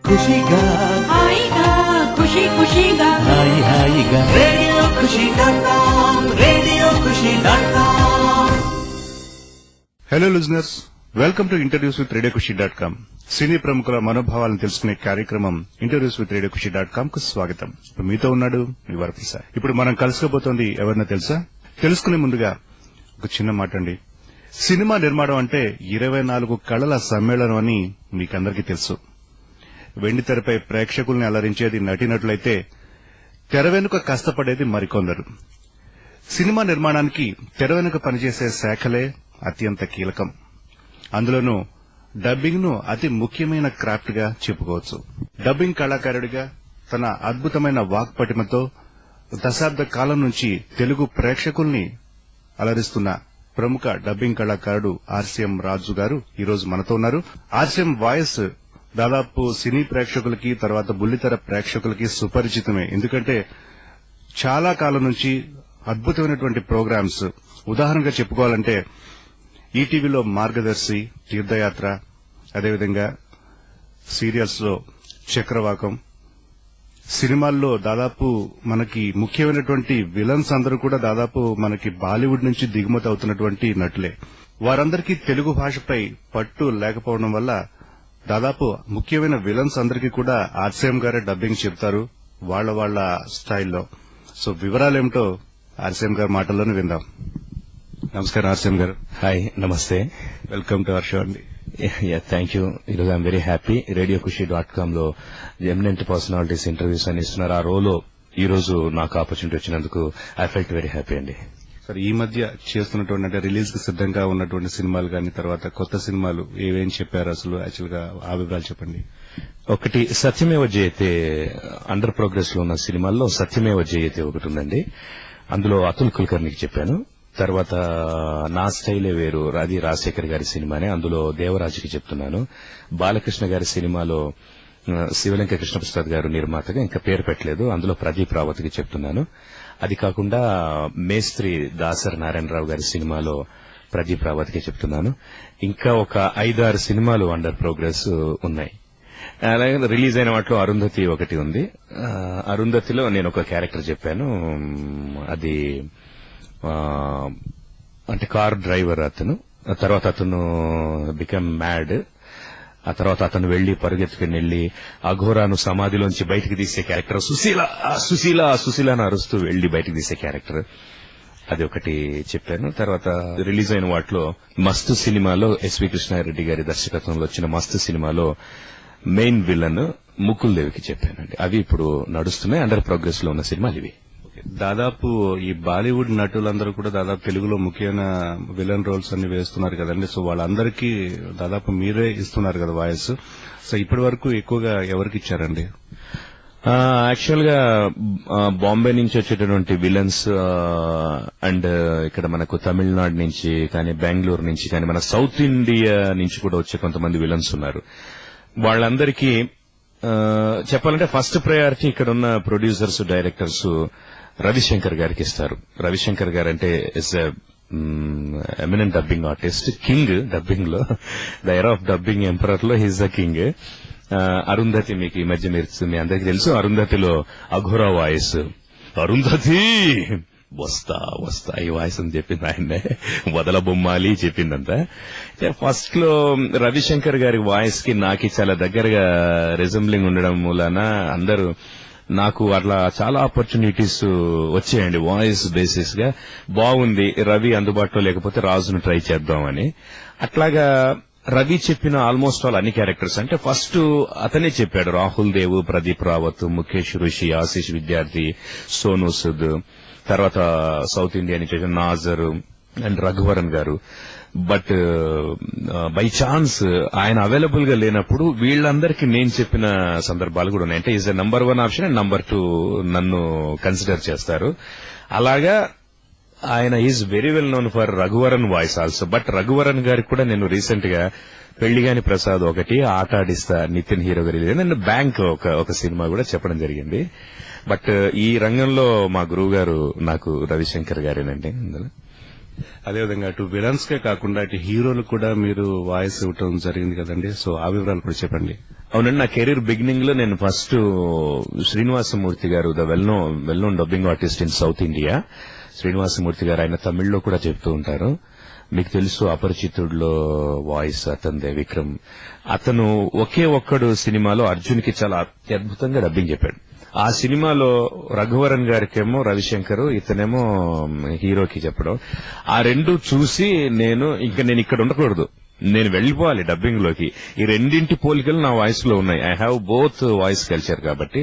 ఖుషిగా హాయిగా ఖుషి ఖుషిగా హాయి హాయిగా రేడియో ఖుషి.com రేడియో ఖుషి.com. Hello listeners, welcome to interviews with radio ఖుషి.com. సినీ ప్రముఖుల మనోభావాలను తెలుసుకునే కార్యక్రమం ఇంటర్వ్యూస్ విత్ రేడియో ఖుషి.com కు స్వాగతం. ఇప్పుడు మీతో ఉన్నాడు మీ వరప్రసాద్. ఇప్పుడు మనం కలుసుకోబోతోంది ఎవరినో తెలుసా? తెలుసుకునే ముందుగా ఒక చిన్న మాట అండి. సినిమా నిర్మాణం అంటే 24 కళల సమ్మేళనం అని మీకందరికీ తెలుసు. వెండితెరపై ప్రేక్షకుల్ని అలరించేది నటీనటులైతే తెర వెనుక కష్టపడేది మరికొందరు. సినిమా నిర్మాణానికి తెర వెనుక పనిచేసే శాఖలే అత్యంత కీలకం. అందులోనూ డబ్బింగ్ ను అతి ముఖ్యమైన క్రాఫ్ట్ గా చెప్పుకోవచ్చు. డబ్బింగ్ కళాకారుడిగా తన అద్భుతమైన వాక్పటిమతో దశాబ్ద కాలం నుంచి తెలుగు ప్రేక్షకుల్ని అలరిస్తున్న ప్రముఖ డబ్బింగ్ కళాకారుడు ఆర్సీఎం రాజు గారు ఈరోజు మనతో ఉన్నారు. ఆర్సీఎం వాయిస్ దాదాపు సినీ ప్రేక్షకులకి, తర్వాత బుల్లితెర ప్రేక్షకులకి సుపరిచితమే. ఎందుకంటే చాలా కాలం నుంచి అద్భుతమైనటువంటి ప్రోగ్రామ్స్, ఉదాహరణగా చెప్పుకోవాలంటే ఈటీవీలో మార్గదర్శి, తీర్థయాత్ర, అదేవిధంగా సీరియల్స్ లో చక్రవాకం, సినిమాల్లో దాదాపు మనకి ముఖ్యమైనటువంటి విలన్స్ అందరూ కూడా దాదాపు మనకి బాలీవుడ్ నుంచి దిగుమతి అవుతున్నటువంటి నటులే. వారందరికీ తెలుగు భాషపై పట్టు లేకపోవడం వల్ల దాదాపు ముఖ్యమైన విలన్స్ అందరికీ కూడా ఆర్సీఎం గారే డబ్బింగ్ చెప్తారు వాళ్ళ స్టైల్లో. సో వివరాలేమిటో ఆర్సీఎం గారి మాటల్లోనే విందాం. నమస్కారం ఆర్సీఎం గారు. హాయ్, నమస్తే. వెల్కమ్ టు అవర్ షో అండి. Thank you. ఈరోజు ఐఎమ్ వెరీ హ్యాపీ. రేడియో ఖుషి.com లో ఎమినెంట్ పర్సనాలిటీస్ ఇంటర్వ్యూస్ అని ఇస్తున్నారు. ఆ రోలో ఈ రోజు నాకు ఆపర్చునిటీ వచ్చినందుకు ఐ ఫెల్ట్ వెరీ హ్యాపీ అండి. సార్, ఈ మధ్య చేస్తున్నటువంటి అంటే రిలీజ్ కి సిద్ధంగా ఉన్నటువంటి సినిమాలు కానీ, తర్వాత కొత్త సినిమాలు ఏవేం చెప్పారు అసలు? యాక్చువల్ గా ఆ వివరాలు చెప్పండి. ఒకటి సత్యమేవ జయతే, అండర్ ప్రోగ్రెస్ లో ఉన్న సినిమాల్లో సత్యమేవ జయతే ఒకటి ఉందండి. అందులో అతుల్ కుల్కర్ణికి చెప్పాను. తర్వాత నా స్టైలే వేరు, అది రాజశేఖర్ గారి సినిమానే, అందులో దేవరాజుకి చెప్తున్నాను. బాలకృష్ణ గారి సినిమాలో శివలంక కృష్ణప్రసాద్ గారు నిర్మాతగా, ఇంకా పేరు పెట్టలేదు, అందులో ప్రదీప్ రావత్కి చెప్తున్నాను. అది కాకుండా మేస్త్రి దాసరి నారాయణరావు గారి సినిమాలో ప్రదీప్ రావత్కి చెప్తున్నాను. ఇంకా ఒక 5-6 సినిమాలు అండర్ ప్రోగ్రెస్ ఉన్నాయి. అలాగే రిలీజ్ అయిన వాటిలో అరుంధతి ఒకటి ఉంది. అరుంధతిలో నేను ఒక క్యారెక్టర్ చెప్పాను. అది అంటే కార్ డ్రైవర్ అతను. తర్వాత అతను బికమ్ మ్యాడ్. ఆ తర్వాత అతను వెళ్లి పరుగెత్తుకుని వెళ్లి అఘోరాను సమాధిలోంచి బయటికి తీసే క్యారెక్టర్, సుశీల అని అరుస్తూ వెళ్లి బయటికి తీసే క్యారెక్టర్, అది ఒకటి చెప్పాను. తర్వాత రిలీజ్ అయిన వాటిలో మస్తు సినిమాలో, ఎస్వి కృష్ణారెడ్డి గారి దర్శకత్వంలో వచ్చిన మస్తు సినిమాలో మెయిన్ విలన్ ముకుల్ దేవికి చెప్పానండి. అవి ఇప్పుడు నడుస్తున్నాయి. అండర్ ప్రోగ్రెస్ లో ఉన్న సినిమాలు ఇవి. దాదాపు ఈ బాలీవుడ్ నటులందరూ కూడా దాదాపు తెలుగులో ముఖ్యమైన విలన్ రోల్స్ అన్ని వేస్తున్నారు కదండి. సో వాళ్ళందరికీ దాదాపు మీరే ఇస్తున్నారు కదా వాయిస్. సో ఇప్పటి వరకు ఎక్కువగా ఎవరికి ఇచ్చారండి? యాక్చువల్ గా బాంబే నుంచి వచ్చేటటువంటి విలన్స్ అండ్ ఇక్కడ మనకు తమిళనాడు నుంచి కానీ, బెంగళూరు నుంచి కానీ, మన సౌత్ ఇండియా నుంచి కూడా వచ్చే కొంతమంది విలన్స్ ఉన్నారు. వాళ్ళందరికీ చెప్పాలంటే ఫస్ట్ ప్రయారిటీ ఇక్కడ ఉన్న ప్రొడ్యూసర్స్, డైరెక్టర్స్ రవిశంకర్ గారికి ఇస్తారు. రవిశంకర్ గారు అంటే is eminent dubbing artist, king dubbing లో, the era of dubbing emperor లో హీజ్ ద కింగ్. అరుంధతి మీకు ఈ మధ్య మీ అందరికీ తెలుసు. అరుంధతిలో అఘోరా వాయిస్, అరుంధతి వస్తా వస్తా ఈ వాయిస్ అని చెప్పింది ఆయన్నే, వదల బొమ్మాలి చెప్పిందంతా. ఫస్ట్ లో రవిశంకర్ గారి వాయిస్ కి నాకు చాలా దగ్గరగా రిజంబ్లింగ్ ఉండడం మూలాన అందరూ నాకు అట్లా చాలా ఆపర్చునిటీస్ వచ్చాయండి. వాయిస్ బేసిస్ గా బాగుంది, రవి అందుబాటులో లేకపోతే రాజును ట్రై చేద్దామని. అట్లాగా రవి చెప్పిన ఆల్మోస్ట్ ఆల్ అన్ని క్యారెక్టర్స్ అంటే ఫస్ట్ అతనే చెప్పాడు. రాహుల్ దేవ్, ప్రదీప్ రావత్, ముఖేష్ ఋషి, ఆశీష్ విద్యార్థి, సోను సుద్, తర్వాత సౌత్ ఇండియా నుంచి నాజర్ అండ్ రఘువరన్ గారు. బట్ బై ఛాన్స్ ఆయన అవైలబుల్ గా లేనప్పుడు వీళ్ళందరికీ నేను చెప్పిన సందర్భాలు కూడా ఉన్నాయి. అంటే is number 1 option and number 2 నన్ను కన్సిడర్ చేస్తారు. అలాగా ఆయన is very well known for Raghuvaran voice also. But Raghuvaran గారికి కూడా నేను రీసెంట్ గా పెళ్లిగాని ప్రసాద్ ఒకటి, ఆట ఆడిస్తా నితిన్ హీరో గారి, అండ్ బ్యాంక్ ఒక సినిమా కూడా చెప్పడం జరిగింది. బట్ ఈ రంగంలో మా గురువు గారు నాకు రవిశంకర్ గారేనండి. అందులో అదేవిధంగా అటు విలన్స్ కే కాకుండా ఇటు హీరోలు కూడా మీరు వాయిస్ ఇవ్వటం జరిగింది కదండి. సో ఆ వివరాలు కూడా చెప్పండి. అవునండి, నా కెరీర్ బిగినింగ్ లో నేను ఫస్ట్ శ్రీనివాసమూర్తి గారు, the well known dubbing artist in south India. Srinivasamurthy గారు ఆయన తమిళ్లో కూడా చెప్తూ ఉంటారు. మీకు తెలుసు అపరిచితుడిలో వాయిస్ అతనిదే, విక్రమ్. అతను ఒకే ఒక్కడు సినిమాలో అర్జున్ కి చాలా అత్యద్భుతంగా డబ్బింగ్ చెప్పాడు. ఆ సినిమాలో రఘువరన్ గారికేమో రవిశంకర్, ఇతనేమో హీరోకి చెప్పడం, ఆ రెండు చూసి నేను ఇక్కడ ఉండకూడదు, నేను వెళ్లిపోవాలి డబ్బింగ్ లోకి. ఈ రెండింటి పోలికలు నా వాయిస్ లో ఉన్నాయి. I have both voice culture కాబట్టి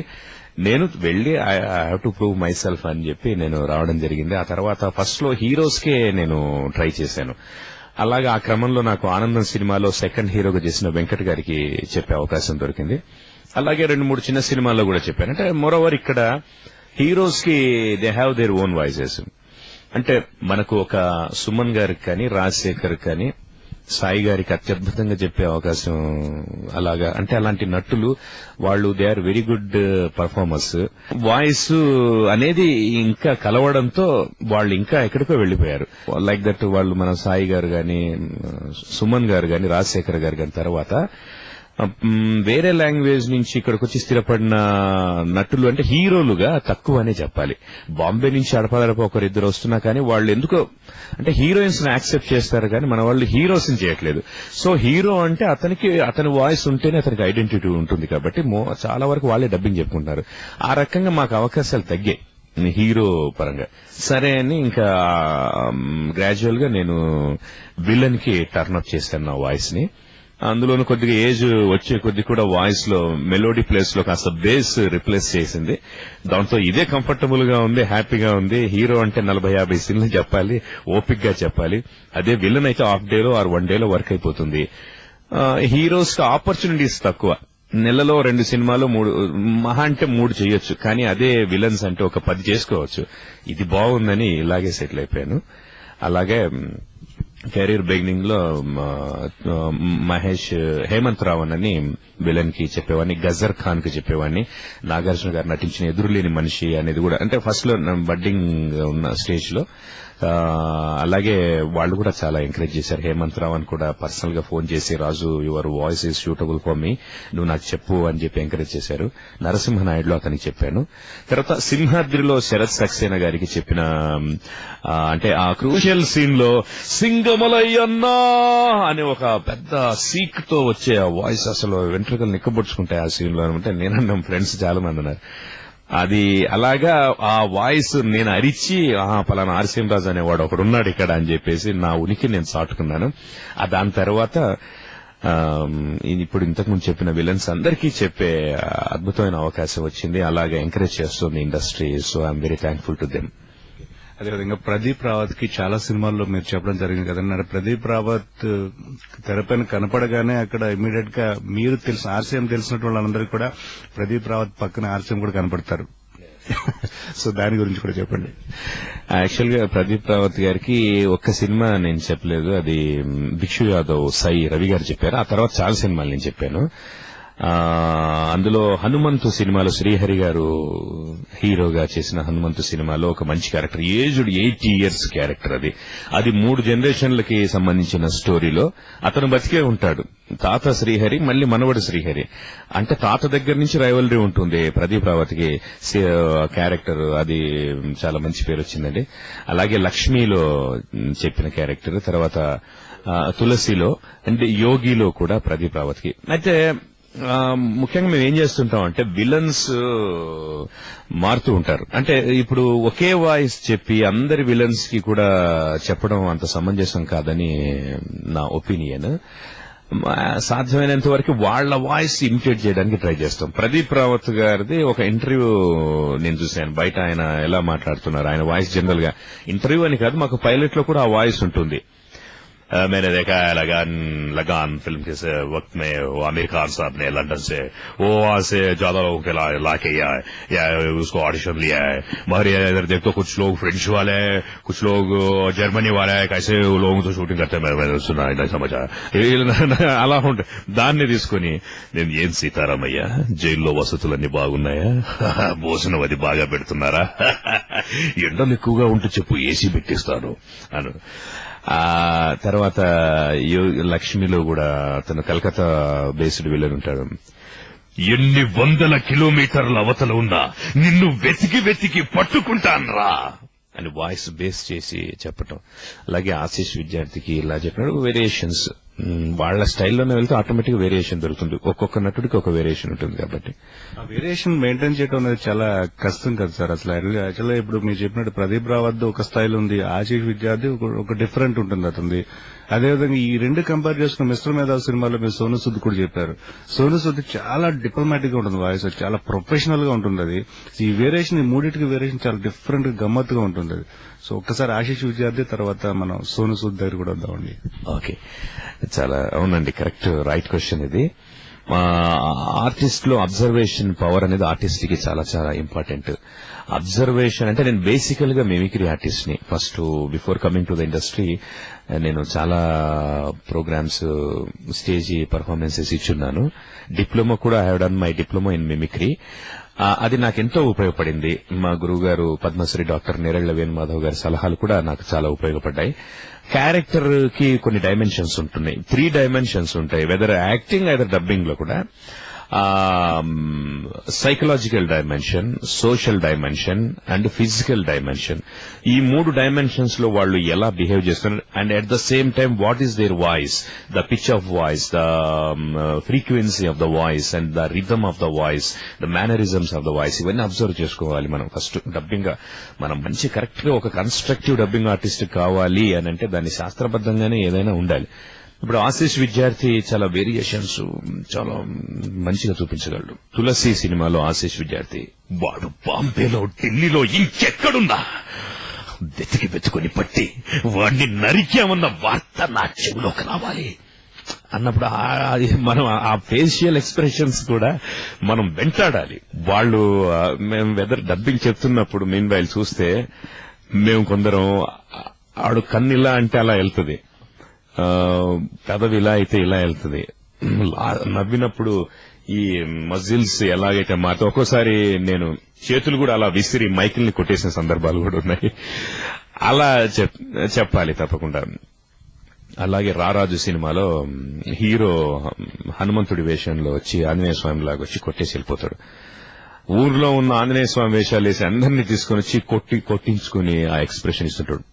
నేను వెళ్లి I have to prove my self అని చెప్పి నేను రావడం జరిగింది. ఆ తర్వాత ఫస్ట్ లో హీరోస్ కే నేను ట్రై చేశాను. అలాగే ఆ క్రమంలో నాకు ఆనందం సినిమాలో సెకండ్ హీరోగా చేసిన వెంకట్ గారికి చెప్పే అవకాశం దొరికింది. అలాగే 2-3 చిన్న సినిమాల్లో కూడా చెప్పాను. అంటే మోరోవర్ ఇక్కడ హీరోస్ కి they have their own voices. అంటే మనకు ఒక సుమన్ గారికి కానీ, రాజశేఖర్ కానీ, సాయి గారికి అత్యద్భుతంగా చెప్పే అవకాశం. అలాగా అంటే అలాంటి నటులు వాళ్ళు they are very good performers. Voice అనేది ఇంకా కలవడంతో వాళ్ళు ఇంకా ఎక్కడికో వెళ్లిపోయారు. లైక్ దట్ వాళ్ళు మన సాయి గారు గాని, సుమన్ గారు గాని, రాజశేఖర్ గారు గాని తర్వాత వేరే లాంగ్వేజ్ నుంచి ఇక్కడికి వచ్చి స్థిరపడిన నటులు అంటే హీరోలుగా తక్కువ అనే చెప్పాలి. బాంబే నుంచి అడపదడప ఒకరిద్దరు వస్తున్నా కానీ వాళ్ళు ఎందుకో అంటే హీరోయిన్స్ ని యాక్సెప్ట్ చేస్తారు కానీ మన వాళ్ళు హీరోస్ ని చేయట్లేదు. సో హీరో అంటే అతని వాయిస్ ఉంటేనే అతనికి ఐడెంటిటీ ఉంటుంది కాబట్టి చాలా వరకు వాళ్ళే డబ్బింగ్ చెప్పుకుంటారు. ఆ రకంగా మాకు అవకాశాలు తగ్గాయి హీరో పరంగా. సరే అని ఇంకా గ్రాడ్యువల్ గా నేను విలన్ కి టర్న్ అప్ చేశాను నా వాయిస్ ని. అందులోనూ కొద్దిగా ఏజ్ వచ్చే కొద్ది కూడా వాయిస్ లో మెలోడీ ప్లేస్ లో కాస్త బేస్ రిప్లేస్ చేసింది. దాంతో ఇదే కంఫర్టబుల్ గా ఉంది, హ్యాపీగా ఉంది. హీరో అంటే 40-50 సీన్లు చెప్పాలి, ఓపిక్ గా చెప్పాలి. అదే విలన్ అయితే హాఫ్ డేలో ఆర్ 1 డేలో వర్క్ అయిపోతుంది. హీరోస్ కి ఆపర్చునిటీస్ తక్కువ. నెలలో 2 సినిమాలు 3 మహా అంటే 3 చేయొచ్చు. కానీ అదే విలన్స్ అంటే ఒక 10 చేసుకోవచ్చు. ఇది బాగుందని ఇలాగే సెటిల్ అయిపోయాను. అలాగే కెరీర్ బిగినింగ్ లో హేమంత్ రావణ్ అని విలన్ కి చెప్పేవాడిని, గజర్ ఖాన్ కి చెప్పేవాడిని. నాగార్జున గారు నటించిన ఎదురులేని మనిషి అనేది కూడా అంటే ఫస్ట్ లో బడ్డింగ్ ఉన్న స్టేజ్ లో. అలాగే వాళ్ళు కూడా చాలా ఎంకరేజ్ చేశారు. హేమంత్ రావణ్ కూడా పర్సనల్ గా ఫోన్ చేసి, Raju your voice is suitable for me, నువ్వు నాకు చెప్పు అని చెప్పి ఎంకరేజ్ చేశారు. నరసింహనాయుడులో అతనికి చెప్పాను. తర్వాత సింహాద్రిలో శరత్ సక్సేనా గారికి చెప్పిన అంటే ఆ క్రూషియల్ సీన్ లో సింగమలయ్యన్నా అనే ఒక పెద్ద సీక్ తో వచ్చే ఆ వాయిస్ అసలు వెంట్రుకలు నిక్కబొడుచుకుంటాయి ఆ సీన్ లో అంటే నేనన్నా, ఫ్రెండ్స్ చాలా మంది అన్నారు. అది అలాగా ఆ వాయిస్ నేను అరిచి పలానా ఆర్సీఎం రాజు అనేవాడు ఒకడున్నాడు ఇక్కడ అని చెప్పేసి నా ఉనికి నేను చాటుకున్నాను. దాని తర్వాత ఇప్పుడు ఇంతకుముందు చెప్పిన విలన్స్ అందరికీ చెప్పే అద్భుతమైన అవకాశం వచ్చింది. అలాగే ఎంకరేజ్ చేస్తుంది industry. So I'm very thankful to them. అదేవిధంగా ప్రదీప్ రావత్ కి చాలా సినిమాల్లో మీరు చెప్పడం జరిగింది కదన్నారు. ప్రదీప్ రావత్ తెరపైన కనపడగానే అక్కడ ఇమీడియట్ గా మీరు తెలిసిన ఆర్సీఎం తెలిసినట్టు వాళ్ళందరికీ కూడా ప్రదీప్ రావత్ పక్కన ఆర్సీఎం కూడా కనపడతారు. సో దాని గురించి కూడా చెప్పండి. యాక్చువల్ గా ప్రదీప్ రావత్ గారికి ఒక్క సినిమా నేను చెప్పలేదు, అది భిక్షు యాదవ్ సాయి రవి గారు చెప్పారు. ఆ తర్వాత చాలా సినిమాలు నేను చెప్పాను. అందులో హనుమంతు సినిమాలో శ్రీహరి గారు హీరోగా చేసిన హనుమంతు సినిమాలో ఒక మంచి క్యారెక్టర్, ఏజ్డ్ 80 years క్యారెక్టర్. అది 3 జనరేషన్లకి సంబంధించిన స్టోరీలో అతను బతికే ఉంటాడు. తాత శ్రీహరి, మళ్ళీ మనవడు శ్రీహరి. అంటే తాత దగ్గర నుంచి రైవలరీ ఉంటుంది ప్రదీప్ రావత్ కి క్యారెక్టర్. అది చాలా మంచి పేరు వచ్చిందండి. అలాగే లక్ష్మిలో చెప్పిన క్యారెక్టర్, తర్వాత తులసిలో అంటే యోగిలో కూడా ప్రదీప్ రావత్ కి. అయితే ముఖ్యంగా మేము ఏం చేస్తుంటాం అంటే విలన్స్ మారుతూ ఉంటారు. అంటే ఇప్పుడు ఒకే వాయిస్ చెప్పి అందరి విలన్స్ కి కూడా చెప్పడం అంత సమంజసం కాదని నా ఒపీనియన్. సాధ్యమైనంత వరకు వాళ్ల వాయిస్ ఇమిటేట్ చేయడానికి ట్రై చేస్తాం. ప్రదీప్ రావత్ గారిది ఒక ఇంటర్వ్యూ నేను చూశాను. బయట ఆయన ఎలా మాట్లాడుతున్నారు, ఆయన వాయిస్ జనరల్ గా ఇంటర్వ్యూ అని కాదు, మాకు పైలట్ లో కూడా ఆ వాయిస్ ఉంటుంది. मैंने देखा है लगान फिल्म के वक्त में वो आमिर खान साहब ने लंदन से वो वहां से ज्यादा लोगों के ला के या उसको ऑडिशन लिया है. मगर इधर देखो कुछ लोग फ्रेंच वाले हैं, कुछ लोग जर्मनी वाले हैं, कैसे लोगों तो शूटिंग करते हैं मैंने सुना, नहीं समझा. అలా ఉంటే దాన్ని తీసుకుని నేను ఏం సీతారామయ్య జైల్లో వసతులన్నీ బాగున్నాయా, భోజనం అది బాగా పెడుతున్నారా, ఎండలు ఎక్కువగా ఉంటే చెప్పు ఏసీ పెట్టిస్తాను అను. తర్వాత లక్ష్మిలో కూడా అతను కలకత్తా బేస్డ్ విలన్ ఉంటాడు. ఎన్ని వందల కిలోమీటర్ల అవతల ఉన్నా నిన్ను వెతికి వెతికి పట్టుకుంటాన్రా అని వాయిస్ బేస్ చేసి చెప్పటం. అలాగే ఆశీష్ విద్యార్థికి ఇలా చెప్పినప్పుడు వేరియేషన్స్ వాళ్ళ స్టైల్లోనే వెళ్తే ఆటోమేటిక్ వేరియేషన్ దొరుకుతుంది. ఒక్కొక్క నటుడికి ఒక వేరియేషన్ ఉంటుంది కాబట్టి ఆ వేరియేషన్ మెయింటైన్ చేయడం అనేది చాలా కష్టం కదా సార్. అసలు యాక్చువల్గా ఇప్పుడు మీరు చెప్పినట్టు ప్రదీప్ రావద్దు ఒక స్టైల్ ఉంది, ఆశీష్ విద్యార్థి ఒక డిఫరెంట్ ఉంటుంది అతనిది. అదేవిధంగా ఈ రెండు కంపేర్ చేసుకున్న మిస్టర్ మేధావ్ సినిమాలో మీరు సోను సూద్ కూడా చెప్పారు. సోను సూద్ చాలా డిప్లొమాటిక్ గా ఉంటుంది వాయిస్, చాలా ప్రొఫెషనల్ గా ఉంటుంది. అది ఈ వేరియేషన్ ఈ మూడింటికి వేరియేషన్ చాలా డిఫరెంట్ గా గమ్మత్తుగా ఉంటుంది అది. సో ఒక్కసారి ఆశీష్ విద్యార్థి తర్వాత మనం సోను సూద్ దగ్గర కూడా వద్దామండి. ఓకే, చాలా అవునండి, కరెక్ట్, రైట్ క్వశ్చన్ ఇది. ఆర్టిస్ట్ లో అబ్జర్వేషన్ పవర్ అనేది ఆర్టిస్ట్ కి చాలా చాలా ఇంపార్టెంట్. అబ్జర్వేషన్ అంటే నేను బేసికల్ గా మిమిక్రీ ఆర్టిస్ట్ ని. First before coming to the industry నేను చాలా ప్రోగ్రామ్స్, స్టేజ్ పర్ఫార్మెన్సెస్ ఇచ్చున్నాను. డిప్లొమా కూడా I have done my diploma in mimicry. అది నాకెంతో ఉపయోగపడింది. మా గురువు గారు పద్మశ్రీ డాక్టర్ నేరెళ్ల వేణుమాధవ్ గారి సలహాలు కూడా నాకు చాలా ఉపయోగపడ్డాయి. క్యారెక్టర్ కి కొన్ని డైమెన్షన్స్ ఉంటున్నాయి, 3 డైమెన్షన్స్ ఉంటాయి. వెదర్ యాక్టింగ్ ఐదర్ డబ్బింగ్ లో కూడా psychological dimension, social dimension and physical dimension. ఈ 3 డైమెన్షన్స్ లో వాళ్ళు ఎలా బిహేవ్ చేస్తున్నారు and at the same time what is their voice, the pitch of voice, the frequency of the voice and the rhythm of the voice, the mannerisms of the voice, ఇవన్నీ observe చేసుకోవాలి మనం first. Dubbing మనం మంచి correct గా ఒక constructive dubbing artist కావాలి అని అంటే దాన్ని శాస్త్రబద్ధంగానే ఏదైనా ఉండాలి. ఇప్పుడు ఆశీష్ విద్యార్థి చాలా వేరియేషన్స్ చాలా మంచిగా చూపించగలడు. తులసి సినిమాలో ఆశీష్ విద్యార్థి వాడు బాంబేలో, ఢిల్లీలో ఇంకెక్కడున్నా వెతికి వెతుకొని పట్టి వాడిని నరికామన్న వార్త నా చెవిలోకి రావాలి అన్నప్పుడు మనం ఆ ఫేషియల్ ఎక్స్ప్రెషన్స్ కూడా మనం వెంటాడాలి. వాళ్ళు మేము వెదర్ డబ్బింగ్ చెప్తున్నప్పుడు మెయిన్ వైల్ చూస్తే మేము కొందరం ఆడు కన్నిలా అంటే అలా వెళ్తుంది, పెదవి ఇలా అయితే ఇలా వెళ్తుంది, నవ్వినప్పుడు ఈ మజిల్స్ ఎలాగైతే మారుతాయి. ఒక్కోసారి నేను చేతులు కూడా అలా విసిరి మైకిల్ని కొట్టేసిన సందర్భాలు కూడా ఉన్నాయి. అలా చెప్పాలి తప్పకుండా. అలాగే రారాజు సినిమాలో హీరో హనుమంతుడి వేషంలో వచ్చి ఆంజనేయ స్వామి లాగా వచ్చి కొట్టేసి వెళ్ళిపోతాడు. ఊర్లో ఉన్న ఆంజనేయ స్వామి వేషాలు వేసి అందరినీ తీసుకొని వచ్చి కొట్టించుకుని ఆ ఎక్స్ప్రెషన్ ఇస్తుంటాడు.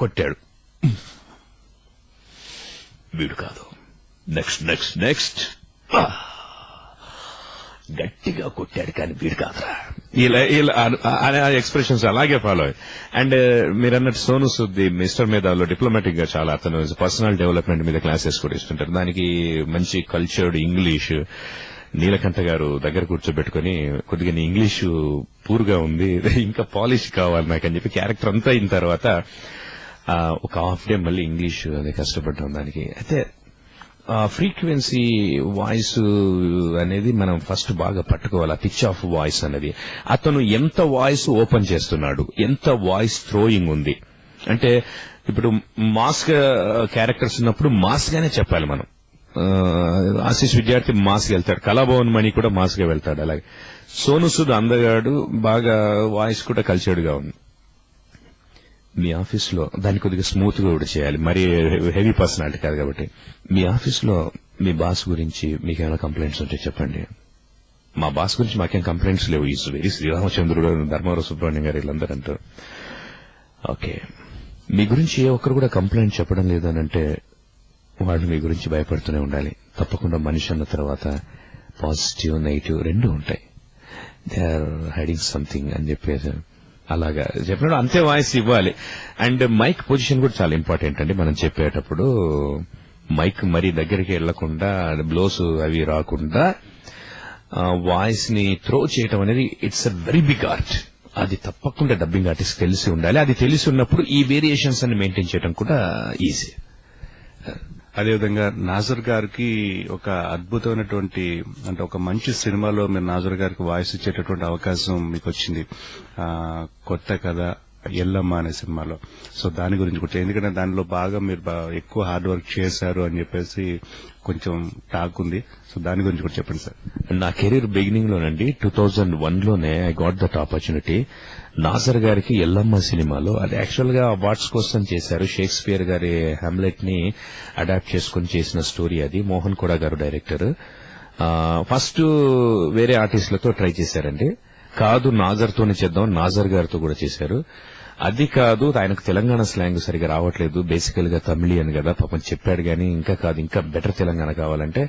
కొట్టాడు, వీడు కాదు, నెక్స్ట్ నెక్స్ట్ నెక్స్ట్ గట్టిగా కొట్టాడు కానీ వీడు కాదురా, ఇలా ఇలా ఎక్స్ప్రెషన్స్ అలాగే ఫాలో అయ్యి. అండ్ మీరు అన్నట్టు సోను సూద్ మిస్టర్ మేధావ్లో డిప్లొమాటిక్ గా చాలా అతను పర్సనల్ డెవలప్మెంట్ మీద క్లాసెస్ కూడా ఇస్తుంటారు. దానికి మంచి కల్చర్డ్ ఇంగ్లీష్. నీలకంఠ గారు దగ్గర కూర్చోబెట్టుకుని కొద్దిగా నీ ఇంగ్లీషు పూర్గా ఉంది, ఇంకా పాలిష్ కావాలి నాకు అని చెప్పి క్యారెక్టర్ అంతా అయిన తర్వాత ఒక హాఫ్ డే మళ్ళీ ఇంగ్లీష్ అది కష్టపడ్డాం దానికి. అయితే ఫ్రీక్వెన్సీ వాయిస్ అనేది మనం ఫస్ట్ బాగా పట్టుకోవాలి. పిచ్ ఆఫ్ వాయిస్ అనేది అతను ఎంత వాయిస్ ఓపెన్ చేస్తున్నాడు, ఎంత వాయిస్ థ్రోయింగ్ ఉంది. అంటే ఇప్పుడు మాస్ క్యారెక్టర్స్ ఉన్నప్పుడు మాస్ గానే చెప్పాలి మనం. ఆశీష్ విద్యార్థి మాస్ గా వెళ్తాడు, కళాభవన్ మణి కూడా మాస్ గా వెళ్తాడు. అలాగే సోను సూద్ అందగాడు, బాగా వాయిస్ కూడా కల్చర్డ్ గా ఉంది. మీ ఆఫీస్లో దాన్ని కొద్దిగా స్మూత్ గా కూడా చేయాలి, మరీ హెవీ పర్సనాలిటీ కాదు కాబట్టి. మీ ఆఫీస్లో మీ బాస్ గురించి మీకేమైనా కంప్లైంట్స్ ఉంటే చెప్పండి. మా బాస్ గురించి మాకేం కంప్లైంట్స్ లేవు, ఈజ్ వెరీ శ్రీరామచంద్రుడు, ధర్మవరం సుబ్రహ్మణ్యం గారు వీళ్ళందరూ అంటారు. ఓకే, మీ గురించి ఏ ఒక్కరు కూడా కంప్లైంట్ చెప్పడం లేదనంటే వాళ్ళు మీ గురించి భయపడుతూనే ఉండాలి. తప్పకుండా మనిషి అన్న తర్వాత పాజిటివ్ నెగిటివ్ రెండు ఉంటాయి. దే ఆర్ హైడింగ్ సంథింగ్ అని చెప్పేసి అలాగా చెప్పినప్పుడు అంతే వాయిస్ ఇవ్వాలి. అండ్ మైక్ పొజిషన్ కూడా చాలా ఇంపార్టెంట్ అండి. మనం చెప్పేటప్పుడు మైక్ మరీ దగ్గరికి వెళ్లకుండా, బ్లోస్ అవి రాకుండా వాయిస్ ని త్రో చేయటం అనేది it's a very big art. అది తప్పకుండా డబ్బింగ్ ఆర్టిస్ట్ తెలిసి ఉండాలి. అది తెలిసి ఉన్నప్పుడు ఈ వేరియేషన్స్ అన్ని మెయింటైన్ చేయడం కూడా ఈజీ. అదేవిధంగా నాజర్ గారికి ఒక అద్భుతమైనటువంటి, అంటే ఒక మంచి సినిమాలో మీరు నాజర్ గారికి వాయిస్ ఇచ్చేటటువంటి అవకాశం మీకు వచ్చింది. కొత్త కథ ఎల్లమ్మ అనే సినిమాలో. సో దాని గురించి కొంచెం, ఎందుకంటే దానిలో బాగా మీరు ఎక్కువ హార్డ్ వర్క్ చేశారు అని చెప్పేసి కొంచెం టాక్ ఉంది. సో దాని గురించి కూడా చెప్పండి సార్. నా కెరీర్ బిగినింగ్ లోనండి 2001 లోనే I got that opportunity. Nassar గారికి ఎల్లమ్మ సినిమాలో, అది యాక్చువల్ గా అవార్డ్స్ కోసం చేశారు. షేక్స్పియర్ గారి హామ్లెట్ ని అడాప్ట్ చేసుకుని చేసిన స్టోరీ అది. మోహన్ కూడా గారు డైరెక్టర్. ఫస్ట్ వేరే ఆర్టిస్టులతో ట్రై చేశారండి. కాదు నాజర్ తోనే చేద్దాం, నాజర్ గారితో కూడా చేశారు. అది కాదు, ఆయనకు తెలంగాణ స్లాంగ్ సరిగా రావట్లేదు, బేసికల్ గా తమిళియన్ కదా, పాపం చెప్పాడు గానీ ఇంకా కాదు, ఇంకా బెటర్ తెలంగాణ కావాలంటే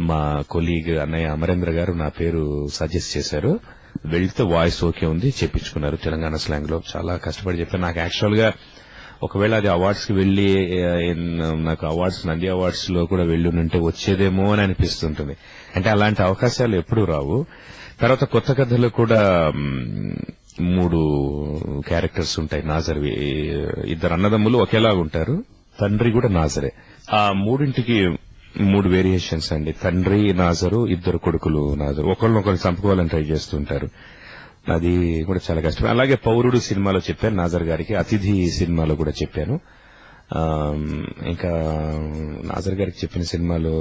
మా కొలీగ్ అన్నయ్య అమరేంద్ర గారు నా పేరు సజెస్ట్ చేశారు. వెళ్తే వాయిస్ ఓకే ఉంది, చెప్పించుకున్నారు తెలంగాణ స్లాంగ్ లో. చాలా కష్టపడి చెప్పారు. నాకు యాక్చువల్ గా ఒకవేళ అది అవార్డ్స్ కి వెళ్లి నాకు అవార్డ్స్, నంది అవార్డ్స్ లో కూడా వెళ్లి ఉంటే వచ్చేదేమో అని అనిపిస్తుంటుంది. అంటే అలాంటి అవకాశాలు ఎప్పుడూ రావు. తర్వాత కొత్త కథలు కూడా 3 క్యారెక్టర్స్ ఉంటాయి నాజర్వి. 2 అన్నదమ్ములు ఒకేలాగా ఉంటారు, తండ్రి కూడా నాజరే. ఆ 3ంటికి 3 వేరియేషన్స్ అండి. తండ్రి నాజరు, 2 కొడుకులు నాజరు, ఒకళ్ళనొకరు చంపుకోవాలని ట్రై చేస్తుంటారు. అది కూడా చాలా కష్టం. అలాగే పౌరుడు సినిమాలో చెప్పాను నాజర్ గారికి, అతిథి సినిమాలో కూడా చెప్పాను. ఇంకా నాజర్ గారికి చెప్పిన సినిమాలు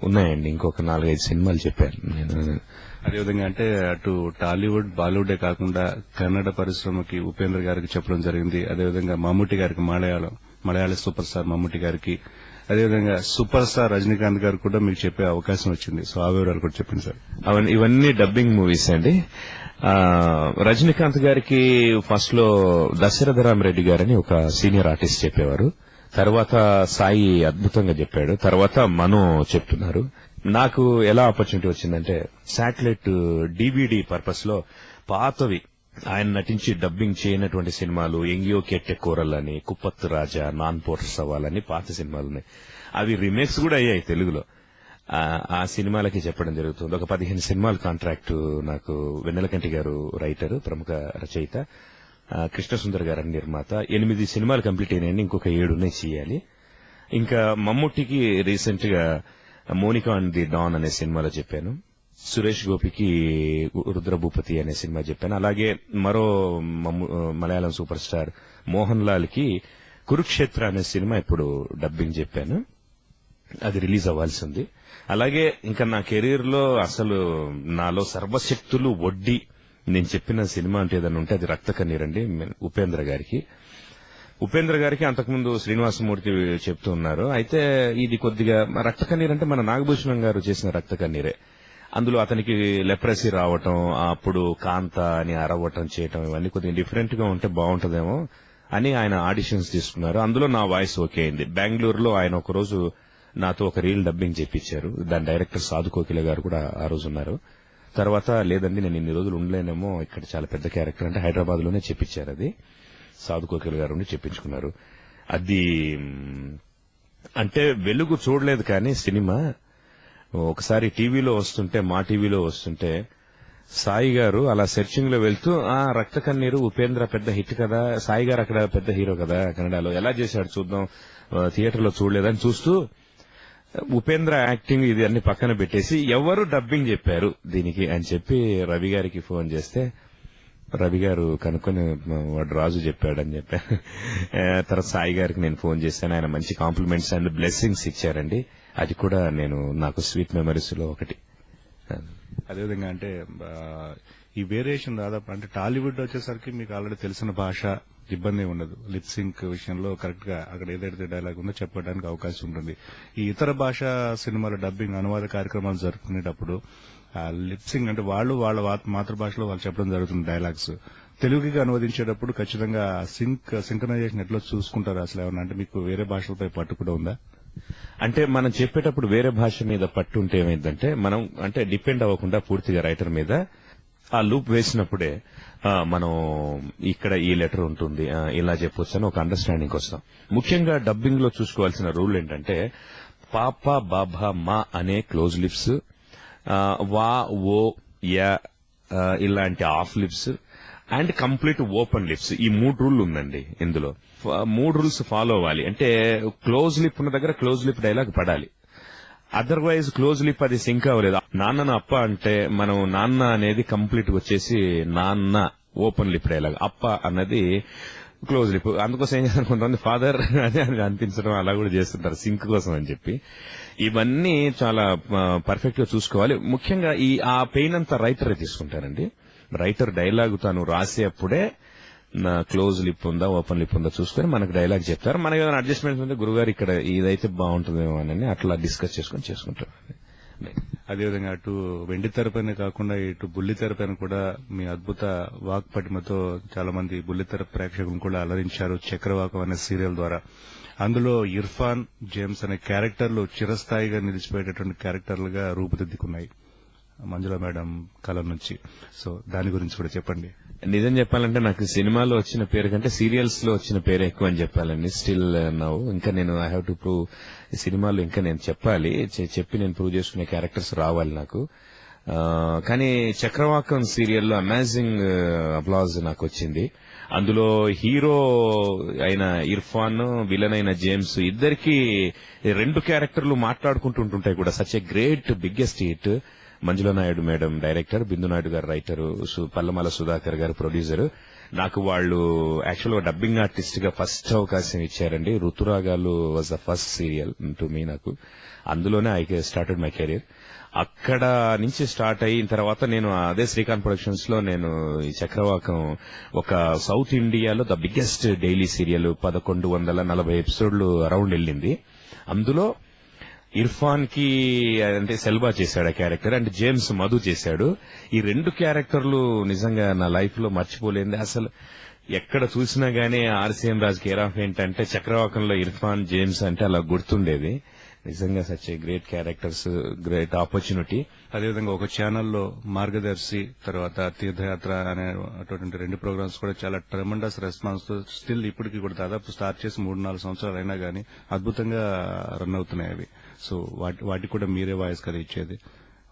ఉన్నాయండి, ఇంకొక 4-5 సినిమాలు చెప్పాను నేను. అదేవిధంగా అంటే అటు టాలీవుడ్, బాలీవుడే కాకుండా కన్నడ పరిశ్రమకి ఉపేంద్ర గారికి చెప్పడం జరిగింది. అదేవిధంగా మమ్ముట్టి గారికి, మలయాళ సూపర్ స్టార్ మమ్ముట్టి గారికి, అదేవిధంగా సూపర్ స్టార్ రజనీకాంత్ గారికి కూడా మీకు చెప్పే అవకాశం వచ్చింది. సో ఆ వివరాలు కూడా చెప్పండి సార్. ఇవన్నీ డబ్బింగ్ మూవీస్ అండి. రజనీకాంత్ గారికి ఫస్ట్ లో దశరథరామరెడ్డి గారని ఒక సీనియర్ ఆర్టిస్ట్ చెప్పేవారు. తర్వాత సాయి అద్భుతంగా చెప్పాడు. తర్వాత మనో చెప్తున్నారు. నాకు ఎలా ఆపర్చునిటీ వచ్చిందంటే, శాటిలైట్ డివిడి పర్పస్ లో పాతవి ఆయన నటించి డబ్బింగ్ చేయనటువంటి సినిమాలు, ఎంగియో కెట్టె కోరల్ అని, కుప్పత్తు రాజా, నాన్ పోర్టర్ సవాల్ అని పాత సినిమాలున్నాయి. అవి రీమేక్స్ కూడా అయ్యాయి తెలుగులో. ఆ సినిమాలకి చెప్పడం జరుగుతుంది. ఒక 15 సినిమాల కాంట్రాక్ట్ నాకు వెన్నెలకంటి గారు రైటర్, ప్రముఖ రచయిత, కృష్ణసుందర్ గారు నిర్మాత. 8 సినిమాలు కంప్లీట్ అయినాయండి, ఇంకొక 7 ఉన్నాయి చేయాలి. ఇంకా మమ్ముట్టికి రీసెంట్ గా మోనికా అండ్ ది డాన్ అనే సినిమాలో చెప్పాను. సురేష్ గోపికి రుద్రభూపతి అనే సినిమా చెప్పాను. అలాగే మరో మలయాళం సూపర్ స్టార్ మోహన్ లాల్ కి కురుక్షేత్ర అనే సినిమా ఇప్పుడు డబ్బింగ్ చెప్పాను. అది రిలీజ్ అవ్వాల్సి ఉంది. అలాగే ఇంకా నా కెరీర్ లో అసలు నాలో సర్వశక్తులు ఒడ్డి నేను చెప్పిన సినిమా అంటే ఏదైనా ఉంటే అది రక్త కన్నీరండి. ఉపేంద్ర గారికి అంతకుముందు శ్రీనివాసమూర్తి చెప్తూ ఉన్నారు. అయితే ఇది కొద్దిగా రక్త కన్నీరు అంటే మన నాగభూషణం గారు చేసిన రక్త కన్నీరే. అందులో అతనికి లెప్రసీ రావటం, అప్పుడు కాంత అని అరవటం చేయటం, ఇవన్నీ కొద్దిగా డిఫరెంట్ గా ఉంటే బాగుంటుందేమో అని ఆయన ఆడిషన్స్ తీసుకున్నారు. అందులో నా వాయిస్ ఓకే అయింది. బెంగళూరులో ఆయన ఒక రోజు నాతో ఒక రీల్ డబ్బింగ్ చేపించారు. దాని డైరెక్టర్ సాధు కోకిల గారు కూడా ఆ రోజు ఉన్నారు. తర్వాత లేదండి నేను ఇన్ని రోజులు ఉండలేనేమో, ఇక్కడ చాలా పెద్ద క్యారెక్టర్ అంటే హైదరాబాద్ లోనే చెప్పించారు. అది సాధు కోకిల గారు ఉండి చెప్పించుకున్నారు. అది అంటే వెలుగు చూడలేదు కానీ సినిమా ఒకసారి టీవీలో వస్తుంటే, మా టీవీలో వస్తుంటే సాయి గారు అలా సెర్చింగ్ లో వెళ్తూ రక్త కన్నీరు ఉపేంద్ర పెద్ద హిట్ కదా, సాయి గారు అక్కడ పెద్ద హీరో కదా కన్నడలో, ఎలా చేశాడు చూద్దాం, థియేటర్ లో చూడలేదని చూస్తూ ఉపేంద్ర యాక్టింగ్ ఇది అన్ని పక్కన పెట్టేసి ఎవరు డబ్బింగ్ చెప్పారు దీనికి అని చెప్పి రవి గారికి ఫోన్ చేస్తే రవి గారు కనుక్కొని వాడు రాజు చెప్పాడని చెప్పారు. తర్వాత సాయి గారికి నేను ఫోన్ చేశాను. ఆయన మంచి కాంప్లిమెంట్స్ అండ్ బ్లెస్సింగ్స్ ఇచ్చారండి. అది కూడా నాకు స్వీట్ మెమరీస్ లో ఒకటి. అదేవిధంగా అంటే ఈ వేరియేషన్ దాదాపు అంటే టాలీవుడ్ వచ్చేసరికి మీకు ఆల్రెడీ తెలిసిన భాష, ఇబ్బంది ఉండదు. లిప్ సింక్ విషయంలో కరెక్ట్ గా అక్కడ ఏదైతే డైలాగ్ ఉందో చెప్పడానికి అవకాశం ఉంటుంది. ఈ ఇతర భాషా సినిమాల డబ్బింగ్ అనువాద కార్యక్రమాలు జరుపుకునేటప్పుడు లిప్ సింగ్ అంటే వాళ్ళ మాతృభాషలో వాళ్ళు చెప్పడం జరుగుతుంది డైలాగ్స్. తెలుగుకి అనువదించేటప్పుడు ఖచ్చితంగా సింక్రనైజేషన్ ఎట్లా చూసుకుంటారు అసలు ఏమన్నా? అంటే మీకు వేరే భాషలపై పట్టు కూడా ఉందా? అంటే మనం చెప్పేటప్పుడు వేరే భాష మీద పట్టు ఉంటే ఏమైందంటే మనం అంటే డిపెండ్ అవ్వకుండా పూర్తిగా రైటర్ మీద ఆ లూప్ వేసినప్పుడే మనం ఇక్కడ ఈ లెటర్ ఉంటుంది ఇలా చెప్పొచ్చు అని ఒక అండర్స్టాండింగ్ వస్తాం. ముఖ్యంగా డబ్బింగ్ లో చూసుకోవాల్సిన రూల్ ఏంటంటే పాప బాబా మా అనే క్లోజ్ లిప్స్, వా ఓ యా ఇలాంటి of lips and complete open lips, ఈ 3 రూల్ ఉందండి ఇందులో. 3 రూల్స్ ఫాలో అవ్వాలి. అంటే క్లోజ్ లిప్ ఉన్న దగ్గర క్లోజ్ లిప్ డైలాగ్ పడాలి. అదర్వైజ్ క్లోజ్ లిప్ అది సింక్ అవ్వలేదు. నాన్న అప్ప అంటే మనం నాన్న అనేది కంప్లీట్ వచ్చేసి నాన్న ఓపెన్ లిప్ డైలాగ్, అప్ప అన్నది క్లోజ్ లిప్. అందుకోసం ఏం చేస్తారు కొంతమంది ఫాదర్ అని అనిపించడం అలా కూడా చేస్తుంటారు సింక్ కోసం అని చెప్పి. ఇవన్నీ చాలా పర్ఫెక్ట్ గా చూసుకోవాలి. ముఖ్యంగా ఆ పెయిన్ అంతా రైటర్ తీసుకుంటారండి. రైటర్ డైలాగ్ తాను రాసేప్పుడే నా క్లోజ్ లిప్ ఉందా ఓపెన్ లిప్ ఉందా చూసుకొని మనకు డైలాగ్ చెప్తారు. మనకి ఏదైనా అడ్జస్ట్మెంట్స్ ఉంటే గురుగారు ఇక్కడ ఇదైతే బాగుంటుందేమో అని అట్లా డిస్కస్ చేసుకుంటారు. అదేవిధంగా అటు వెండి తెరపైన కాకుండా ఇటు బుల్లి తెరపైన కూడా మీ అద్భుత వాక్ పటిమతో చాలా మంది బుల్లితెర ప్రేక్షకులను కూడా అలరించారు చక్రవాకం అనే సీరియల్ ద్వారా. అందులో ఇర్ఫాన్, జేమ్స్ అనే క్యారెక్టర్లు చిరస్థాయిగా నిలిచిపోయేటటువంటి క్యారెక్టర్లుగా రూపుదిద్దుకున్నాయి మంజుల మేడం కలం నుంచి. సో దాని గురించి కూడా చెప్పండి. నిజం చెప్పాలంటే నాకు సినిమాలో వచ్చిన పేరు కంటే సీరియల్స్ లో వచ్చిన పేరు ఎక్కువ అని చెప్పాలండి. స్టిల్ నౌ ఇంకా నేను ఐ హావ్ టు ప్రూవ్ సినిమాలో ఇంకా నేను చెప్పాలి, చెప్పి నేను ప్రూవ్ చేసుకునే క్యారెక్టర్స్ రావాలి నాకు. కానీ చక్రవాకం సీరియల్లో అమేజింగ్ అప్లాజ్ నాకు వచ్చింది. అందులో హీరో అయిన ఇర్ఫాన్, విలన్ అయిన జేమ్స్ ఇద్దరికి రెండు క్యారెక్టర్లు మాట్లాడుకుంటుంటాయి కూడా. Such a great biggest hit. Manjula Naidu madam director, Bindu Naidu గారు రైటరు, పల్లమాల సుధాకర్ గారు ప్రొడ్యూసర్. నాకు వాళ్ళు యాక్చువల్ గా డబ్బింగ్ ఆర్టిస్ట్ గా ఫస్ట్ అవకాశం ఇచ్చారండి. Rituragalu was the first serial to me. నాకు అందులోనే ఐ స్టార్టెడ్ మై కెరీర్. అక్కడ నుంచి స్టార్ట్ అయిన తర్వాత నేను అదే శ్రీకాంత్ ప్రొడక్షన్స్ లో నేను ఈ చక్రవాకం ఒక సౌత్ ఇండియాలో ద బిగ్గెస్ట్ డైలీ సీరియల్ 1140 ఎపిసోడ్లు అరౌండ్ వెళ్ళింది. అందులో ఇర్ఫాన్ కి అంటే సెల్బా చేశాడు ఆ క్యారెక్టర్, అండ్ జేమ్స్ మధు చేశాడు. ఈ రెండు క్యారెక్టర్లు నిజంగా నా లైఫ్ లో మర్చిపోలేంది. అసలు ఎక్కడ చూసినా గానీ ఆర్సీఎం రాజ్ కేర్ ఆఫ్ ఏంటంటే చక్రవాకంలో ఇర్ఫాన్, జేమ్స్ అంటే అలా గుర్తుండేది. నిజంగా such a great characters, great opportunity. అదేవిధంగా ఒక ఛానల్లో మార్గదర్శి, తర్వాత తీర్థయాత్ర అనే అటువంటి రెండు ప్రోగ్రామ్స్ కూడా చాలా ట్రెమండస్ రెస్పాన్స్ తో స్టిల్ ఇప్పటికీ కూడా దాదాపు స్టార్ట్ చేసి 3-4 సంవత్సరాలు అయినా గానీ అద్భుతంగా రన్ అవుతున్నాయి అవి. సో వాటికి కూడా మీరే వాయిస్ కదా ఇచ్చేది.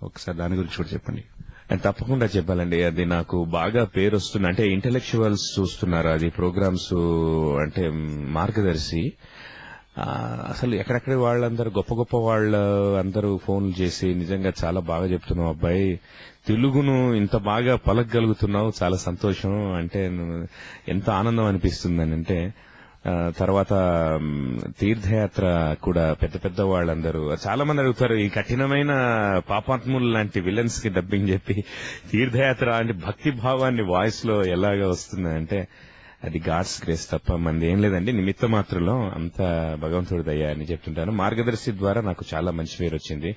ఒకసారి దాని గురించి కూడా చెప్పండి. అండ్ తప్పకుండా చెప్పాలండి, అది నాకు బాగా పేరు వస్తుంది. అంటే ఇంటెలెక్చువల్స్ చూస్తున్నారు అది ప్రోగ్రామ్స్. అంటే మార్గదర్శి అసలు ఎక్కడెక్కడ వాళ్ళందరూ గొప్ప గొప్ప వాళ్ళు అందరూ ఫోన్లు చేసి నిజంగా చాలా బాగా చెప్తున్నావు అబ్బాయి, తెలుగును ఇంత బాగా పలకగలుగుతున్నావు, చాలా సంతోషం, అంటే ఎంత ఆనందం అనిపిస్తుందని. అంటే తర్వాత తీర్థయాత్ర కూడా పెద్ద పెద్ద వాళ్ళందరూ చాలా మంది అడుగుతారు, ఈ కఠినమైన పాపాత్ములు లాంటి విలన్స్ కి డబ్బింగ్ చెప్పి తీర్థయాత్ర అంటే భక్తి భావాన్ని వాయిస్ లో ఎలాగా వస్తుంది అంటే అది గాడ్స్ గ్రేస్ తప్ప మంది ఏం లేదండి. నిమిత్త మాత్రంలో అంతా భగవంతుడి దయ అని చెప్తుంటాను. మార్గదర్శి ద్వారా నాకు చాలా మంచి పేరు వచ్చింది.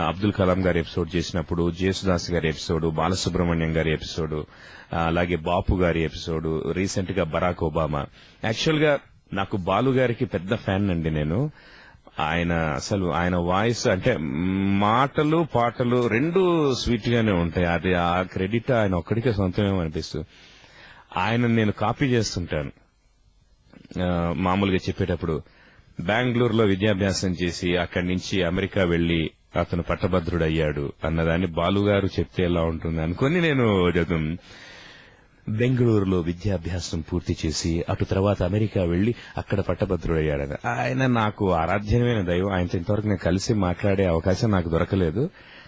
అబ్దుల్ కలాం గారి ఎపిసోడ్ చేసినప్పుడు, జేసుదాస్ గారి ఎపిసోడ్, బాలసుబ్రహ్మణ్యం గారి ఎపిసోడ్, అలాగే బాపు గారి ఎపిసోడ్, రీసెంట్ గా బరాక్ ఒబామా. యాక్చువల్ గా నాకు బాలు గారికి పెద్ద ఫ్యాన్ అండి నేను. ఆయన వాయిస్ అంటే మాటలు పాటలు రెండు స్వీట్ గానే ఉంటాయి. అది ఆ క్రెడిట్ ఆయన ఒక్కడికే సొంతమేమో అనిపిస్తుంది. ఆయన నేను కాపీ చేస్తుంటాను మామూలుగా చెప్పేటప్పుడు. బెంగళూరులో విద్యాభ్యాసం చేసి అక్కడి నుంచి అమెరికా వెళ్లి అతను పట్టభద్రుడయ్యాడు అన్నదాన్ని బాలుగారు చెప్తే ఎలా ఉంటుంది అనుకుని నేను బెంగళూరులో విద్యాభ్యాసం పూర్తి చేసి అటు తర్వాత అమెరికా వెళ్లి అక్కడ పట్టభద్రుడయ్యాడని. ఆయన నాకు ఆరాధ్యమైన దైవం. ఆయనతో ఇంతవరకు నేను కలిసి మాట్లాడే అవకాశం నాకు దొరకలేదు.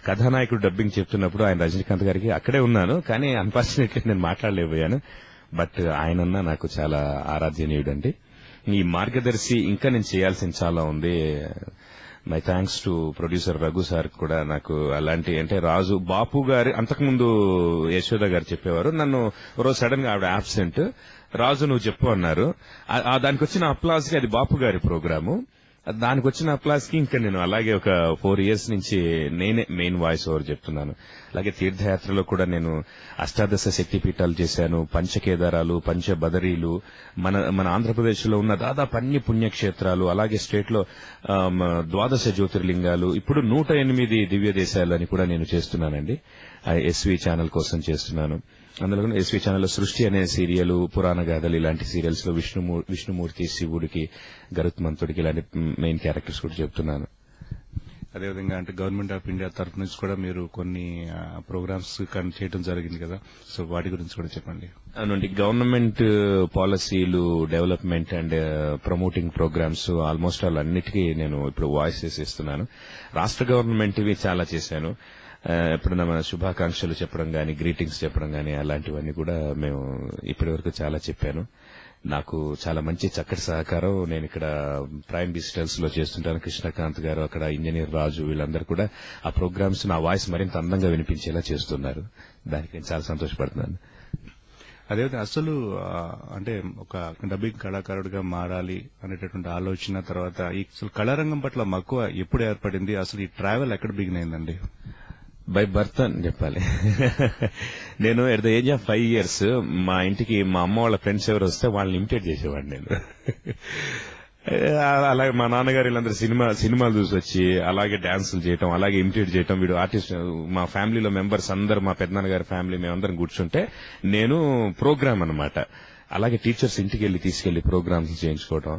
కథానాయకుడు డబ్బింగ్ చెప్తున్నప్పుడు ఆయన రజనీకాంత్ గారికి అక్కడే ఉన్నాను, కానీ అన్ఫార్చునేట్లీ నేను మాట్లాడలేకపోయాను. బట్ ఆయనన్నా నాకు చాలా ఆరాధ్యనీయుడండి. ఈ మార్గదర్శి ఇంకా నేను చేయాల్సింది చాలా ఉంది. My thanks to producer Raghu sir కూడా. నాకు అలాంటి అంటే రాజు బాపు గారు అంతకుముందు యశోద గారు చెప్పేవారు, నన్ను రోజు సడన్ గా ఆవిడ ఆబ్సెంట్, రాజు నువ్వు చెప్పు అన్నారు. దానికి వచ్చిన అప్లాజ్ కి అది బాపు గారి ప్రోగ్రాము. దానికి వచ్చిన అప్లాస్ కి ఇంకా నేను అలాగే ఒక 4 years నుంచి నేనే మెయిన్ వాయిస్ ఓవర్ చెప్తున్నాను. అలాగే తీర్థయాత్రలో కూడా నేను అష్టాదశ శక్తిపీఠాలు చేశాను, పంచకేదారాలు, పంచబదరీలు, మన ఆంధ్రప్రదేశ్ లో ఉన్న దాదాపు అన్ని పుణ్యక్షేత్రాలు, అలాగే స్టేట్ లో 12 జ్యోతిర్లింగాలు, ఇప్పుడు 108 దివ్య దేశాలు అని కూడా నేను చేస్తున్నానండి. ఎస్వి ఛానల్ కోసం చేస్తున్నాను. అందులో ఎస్వి ఛానల్లో సృష్టి అనే సీరియల్, పురాణ గాథలు ఇలాంటి సీరియల్స్ లో విష్ణుమూర్తి, శివుడికి, గరుత్మంతుడికి ఇలాంటి మెయిన్ క్యారెక్టర్స్ కూడా చెప్తున్నాను. అదేవిధంగా అంటే గవర్నమెంట్ ఆఫ్ ఇండియా తరఫు నుంచి కూడా మీరు కొన్ని ప్రోగ్రామ్స్ చేయడం జరిగింది కదా, సో వాటి గురించి కూడా చెప్పండి. అవునండి, గవర్నమెంట్ పాలసీలు, development and promoting programmes almost all అన్నిటికీ నేను ఇప్పుడు వాయిస్ ఇస్తున్నాను. రాష్ట్ర గవర్నమెంట్ ఇవి చాలా చేశాను. ఎప్పుడన్నా మన శుభాకాంక్షలు చెప్పడం గానీ, గ్రీటింగ్స్ చెప్పడం గానీ అలాంటివన్నీ కూడా మేము ఇప్పటి వరకు చాలా చెప్పాను. నాకు చాలా మంచి చక్కటి సహకారం. నేను ఇక్కడ ప్రైమ్ డిజిటల్స్ లో చేస్తుంటాను. కృష్ణకాంత్ గారు, అక్కడ ఇంజనీర్ రాజు, వీళ్ళందరూ కూడా ఆ ప్రోగ్రామ్స్ నా వాయిస్ మరింత అందంగా వినిపించేలా చేస్తున్నారు. దానికి నేను చాలా సంతోషపడుతున్నాను. అదేవిధంగా అసలు అంటే ఒక డబ్బింగ్ కళాకారుడిగా మారాలి అనేటటువంటి ఆలోచన తర్వాత ఈ అసలు కళారంగం పట్ల మక్కువ ఎప్పుడు ఏర్పడింది? అసలు ఈ ట్రావెల్ ఎక్కడ బిగిన్ అయిందండి? బై బర్త్ అని చెప్పాలి. నేను at the age of 5 years మా ఇంటికి మా అమ్మ వాళ్ళ ఫ్రెండ్స్ ఎవరు వస్తే వాళ్ళని ఇమిటేట్ చేసేవాడిని నేను. అలాగే మా నాన్నగారు వీళ్ళందరూ సినిమాలు చూసి వచ్చి అలాగే డాన్సులు చేయటం, అలాగే ఇమిటేట్ చేయటం. వీడు ఆర్టిస్ట్. మా ఫ్యామిలీలో మెంబర్స్ అందరు, మా పెద్దనాన్నగారి ఫ్యామిలీ మేమందరం కూర్చుంటే నేను ప్రోగ్రామ్ అన్నమాట. అలాగే టీచర్స్ ఇంటికి తీసుకెళ్లి ప్రోగ్రామ్స్ చేయించుకోవటం,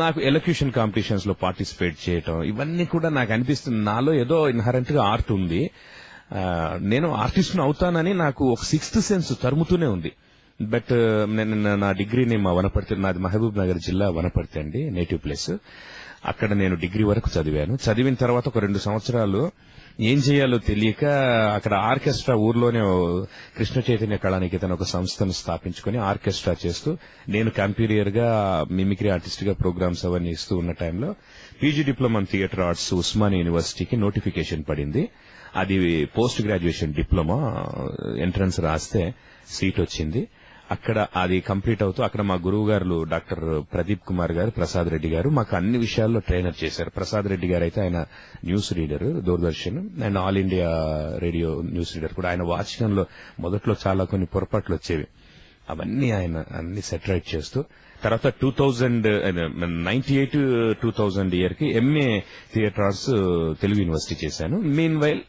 నాకు ఎలక్యూషన్ కాంపిటీషన్స్ లో పార్టిసిపేట్ చేయటం, ఇవన్నీ కూడా నాకు అనిపిస్తుంది నాలో ఏదో ఇన్హరెంట్ గా ఆర్ట్ ఉంది. నేను ఆర్టిస్ట్ అవుతానని నాకు ఒక 6th సెన్స్ తరుముతూనే ఉంది. బట్ నేను నా డిగ్రీని మా వనపర్తి, నాది మహబూబ్ నగర్ జిల్లా వనపర్తి అండి, నేటివ్ ప్లేస్. అక్కడ నేను డిగ్రీ వరకు చదివాను. చదివిన తర్వాత ఒక 2 సంవత్సరాలు ఏం చేయాలో తెలియక అక్కడ ఆర్కెస్ట్రా, ఊర్లోనే కృష్ణ చైతన్య కళానికేతన్ ఒక సంస్థను స్థాపించుకుని ఆర్కెస్ట్రా చేస్తూ నేను కంపీరియర్ గా మిమిక్రీ ఆర్టిస్ట్ గా ప్రోగ్రామ్స్ అవన్నీ ఇస్తూ ఉన్న టైంలో PG diploma in theatre arts Osmania యూనివర్సిటీకి నోటిఫికేషన్ పడింది. అది పోస్ట్ గ్రాడ్యుయేషన్ డిప్లొమా ఎంట్రన్స్ రాస్తే సీట్ వచ్చింది. అక్కడ అది కంప్లీట్ అవుతూ అక్కడ మా గురువు గారు డాక్టర్ ప్రదీప్ కుమార్ గారు, ప్రసాద్ రెడ్డి గారు మాకు అన్ని విషయాల్లో ట్రైనర్ చేశారు. ప్రసాద్ రెడ్డి గారు అయితే ఆయన news reader, Doordarshan and all India radio news reader కూడా. ఆయన వాచకంలో మొదట్లో చాలా కొన్ని పొరపాట్లు వచ్చేవి, అవన్నీ ఆయన అన్ని సెటరైట్ చేస్తూ తర్వాత 98-2000 ఇయర్ కి MA theatre arts Telugu university చేశాను. మీన్ వైల్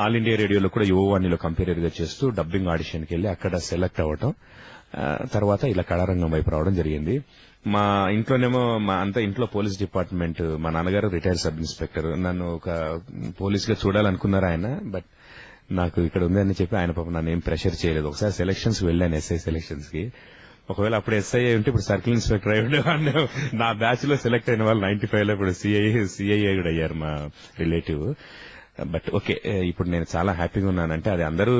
ఆల్ ఇండియా రేడియోలో కూడా యువవాణిలో కంపీరియర్ గా చేస్తూ డబ్బింగ్ ఆడిషన్కి వెళ్లి అక్కడ సెలెక్ట్ అవ్వటం, తర్వాత ఇలా కళారంగం వైపు రావడం జరిగింది. మా ఇంట్లోనేమో ఇంట్లో పోలీస్ డిపార్ట్మెంట్, మా నాన్నగారు రిటైర్డ్ సబ్ ఇన్స్పెక్టర్, నన్ను ఒక పోలీస్ గా చూడాలనుకున్నారు ఆయన. బట్ నాకు ఇక్కడ ఉంది అని చెప్పి ఆయన పాపం నన్ను ఏం ప్రెషర్ చేయలేదు. ఒకసారి సెలక్షన్స్ వెళ్ళాను, ఎస్ఐ సెలక్షన్స్ కి. ఒకవేళ అప్పుడు ఎస్ఐ ఉంటే ఇప్పుడు సర్కిల్ ఇన్స్పెక్టర్ అయి ఉండేవాడిని. నా బ్యాచ్ లో సెలెక్ట్ అయిన వాళ్ళు 95 లో ఇప్పుడు సిఐఏ కూడా అయ్యారు మా రిలేటివ్. బట్ ఓకే, ఇప్పుడు నేను చాలా హ్యాపీగా ఉన్నానంటే అది అందరూ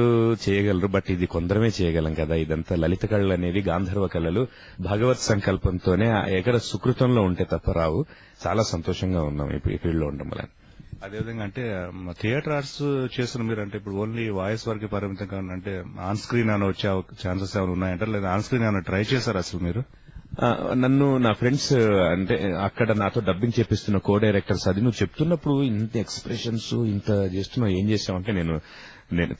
చేయగలరు, బట్ ఇది కొందరమే చేయగలం కదా. ఇదంతా లలిత కళలు అనేవి గాంధర్వ కళలు భగవత్ సంకల్పంతోనే ఎక్కడ సుకృతంలో ఉంటే తప్ప రావు. చాలా సంతోషంగా ఉన్నాం ఇప్పుడు ఈ ఫీల్డ్ లో ఉండడం వల్ల. అదేవిధంగా అంటే థియేటర్ ఆర్ట్స్ చేస్తున్న మీరు అంటే ఇప్పుడు ఓన్లీ వాయిస్ వరకు పరిమితం కాదు, అంటే ఆన్ స్క్రీన్ అని వచ్చే ఛాన్సెస్ ఏమైనా ఉన్నాయంటారు, లేదా ఆన్ స్క్రీన్ ఏమైనా ట్రై చేశారు అసలు మీరు? నన్ను నా ఫ్రెండ్స్ అంటే అక్కడ నాతో డబ్బింగ్ చేపిస్తున్న కో డైరెక్టర్స్, అది నువ్వు చెప్తున్నప్పుడు ఇంత ఎక్స్ప్రెషన్స్ ఇంత చేస్తున్నావు, ఏం చేసావంటే నేను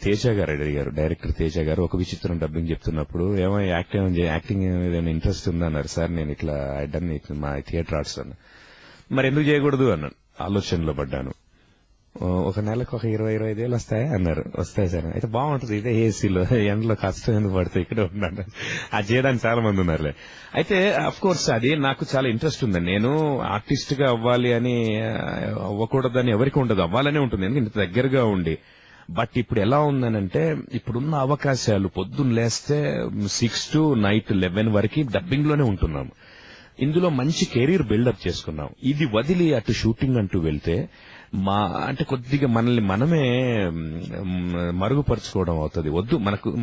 తేజ గారు అడిగారు, డైరెక్టర్ తేజ గారు, ఒక విచిత్రం డబ్బింగ్ చెప్తున్నప్పుడు ఏమో యాక్టింగ్ ఏదైనా ఇంట్రెస్ట్ ఉందన్నారు. సార్ నేను ఇట్లా డన్ మా థియేటర్ ఆర్ట్స్ అన్న. మరి ఎందుకు చేయకూడదు అన్నాను. ఆలోచనలో పడ్డాను. ఒక నెలకు ఒక 20-25 వేలు వస్తాయా అన్నారు. వస్తాయి సార్. అయితే బాగుంటుంది, ఇదే ఏసీలో ఎండలో కష్టం ఎందుకు పడుతుంది, ఇక్కడ ఉన్నాను. అది చేయడానికి చాలా మంది ఉన్నారులే. అయితే అఫ్ కోర్స్ అది నాకు చాలా ఇంట్రెస్ట్ ఉందండి. నేను ఆర్టిస్ట్ గా అవ్వాలి అని అవ్వకూడదని ఎవరికి ఉండదు, అవ్వాలనే ఉంటుంది, ఎందుకంటే ఇంత దగ్గరగా ఉండి. బట్ ఇప్పుడు ఎలా ఉందనంటే ఇప్పుడున్న అవకాశాలు పొద్దున్న లేస్తే 6 to night 11 వరకు డబ్బింగ్ లోనే ఉంటున్నాము. ఇందులో మంచి కెరీర్ బిల్డప్ చేసుకున్నాం. ఇది వదిలి అటు షూటింగ్ అంటూ వెళ్తే అంటే కొద్దిగా మనల్ని మనమే మరుగుపరుచుకోవడం అవుతుంది. వద్దు,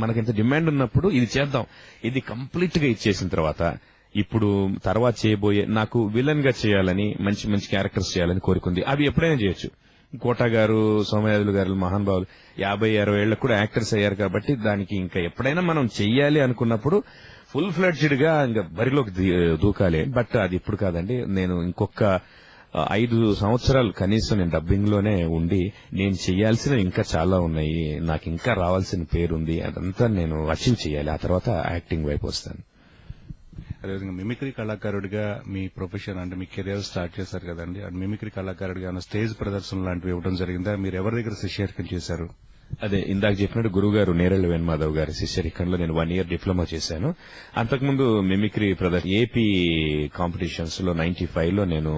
మనకింత డిమాండ్ ఉన్నప్పుడు ఇది చేద్దాం. ఇది కంప్లీట్ గా ఇచ్చేసిన తర్వాత ఇప్పుడు తర్వాత చేయబోయే నాకు విలన్ గా చేయాలని, మంచి మంచి క్యారెక్టర్స్ చేయాలని కోరుకుంది. అవి ఎప్పుడైనా చేయొచ్చు. కోట గారు, సోమయాజులు గారు మహానుభావులు 50-60 ఏళ్లకు కూడా యాక్టర్స్ అయ్యారు కాబట్టి దానికి ఇంకా ఎప్పుడైనా మనం చెయ్యాలి అనుకున్నప్పుడు ఫుల్ ఫ్లెడ్జ్డ్ గా ఇంకా బరిలోకి దూకాలి. బట్ అది ఇప్పుడు కాదండి. నేను ఇంకొక 5 సంవత్సరాలు కనీసం నేను డబ్బింగ్ లోనే ఉండి నేను చేయాల్సిన ఇంకా చాలా ఉన్నాయి, నాకు ఇంకా రావాల్సిన పేరుంది, అదంతా నేను అచీవ్ చేయాలి. ఆ తర్వాత యాక్టింగ్ వైపు వస్తాను. అదేవిధంగా మిమిక్రీ కళాకారుడిగా మీ ప్రొఫెషన్ అంటే మీ కెరీర్ స్టార్ట్ చేశారు కదండి, మిమిక్రీ కళాకారుడిగా స్టేజ్ ప్రదర్శన లాంటివి ఇవ్వడం జరిగిందా? మీరు ఎవరి దగ్గర శిష్యరికం చేశారు? అదే ఇందాక చెప్పినట్టు గురువు గారు నేరెళ్ల వేణుమాధవ్ గారి శిష్యరికంలో నేను 1 year డిప్లొమా చేశాను. అంతకుముందు మిమిక్రీ ఏపీ కాంపిటీషన్స్ లో 95 లో నేను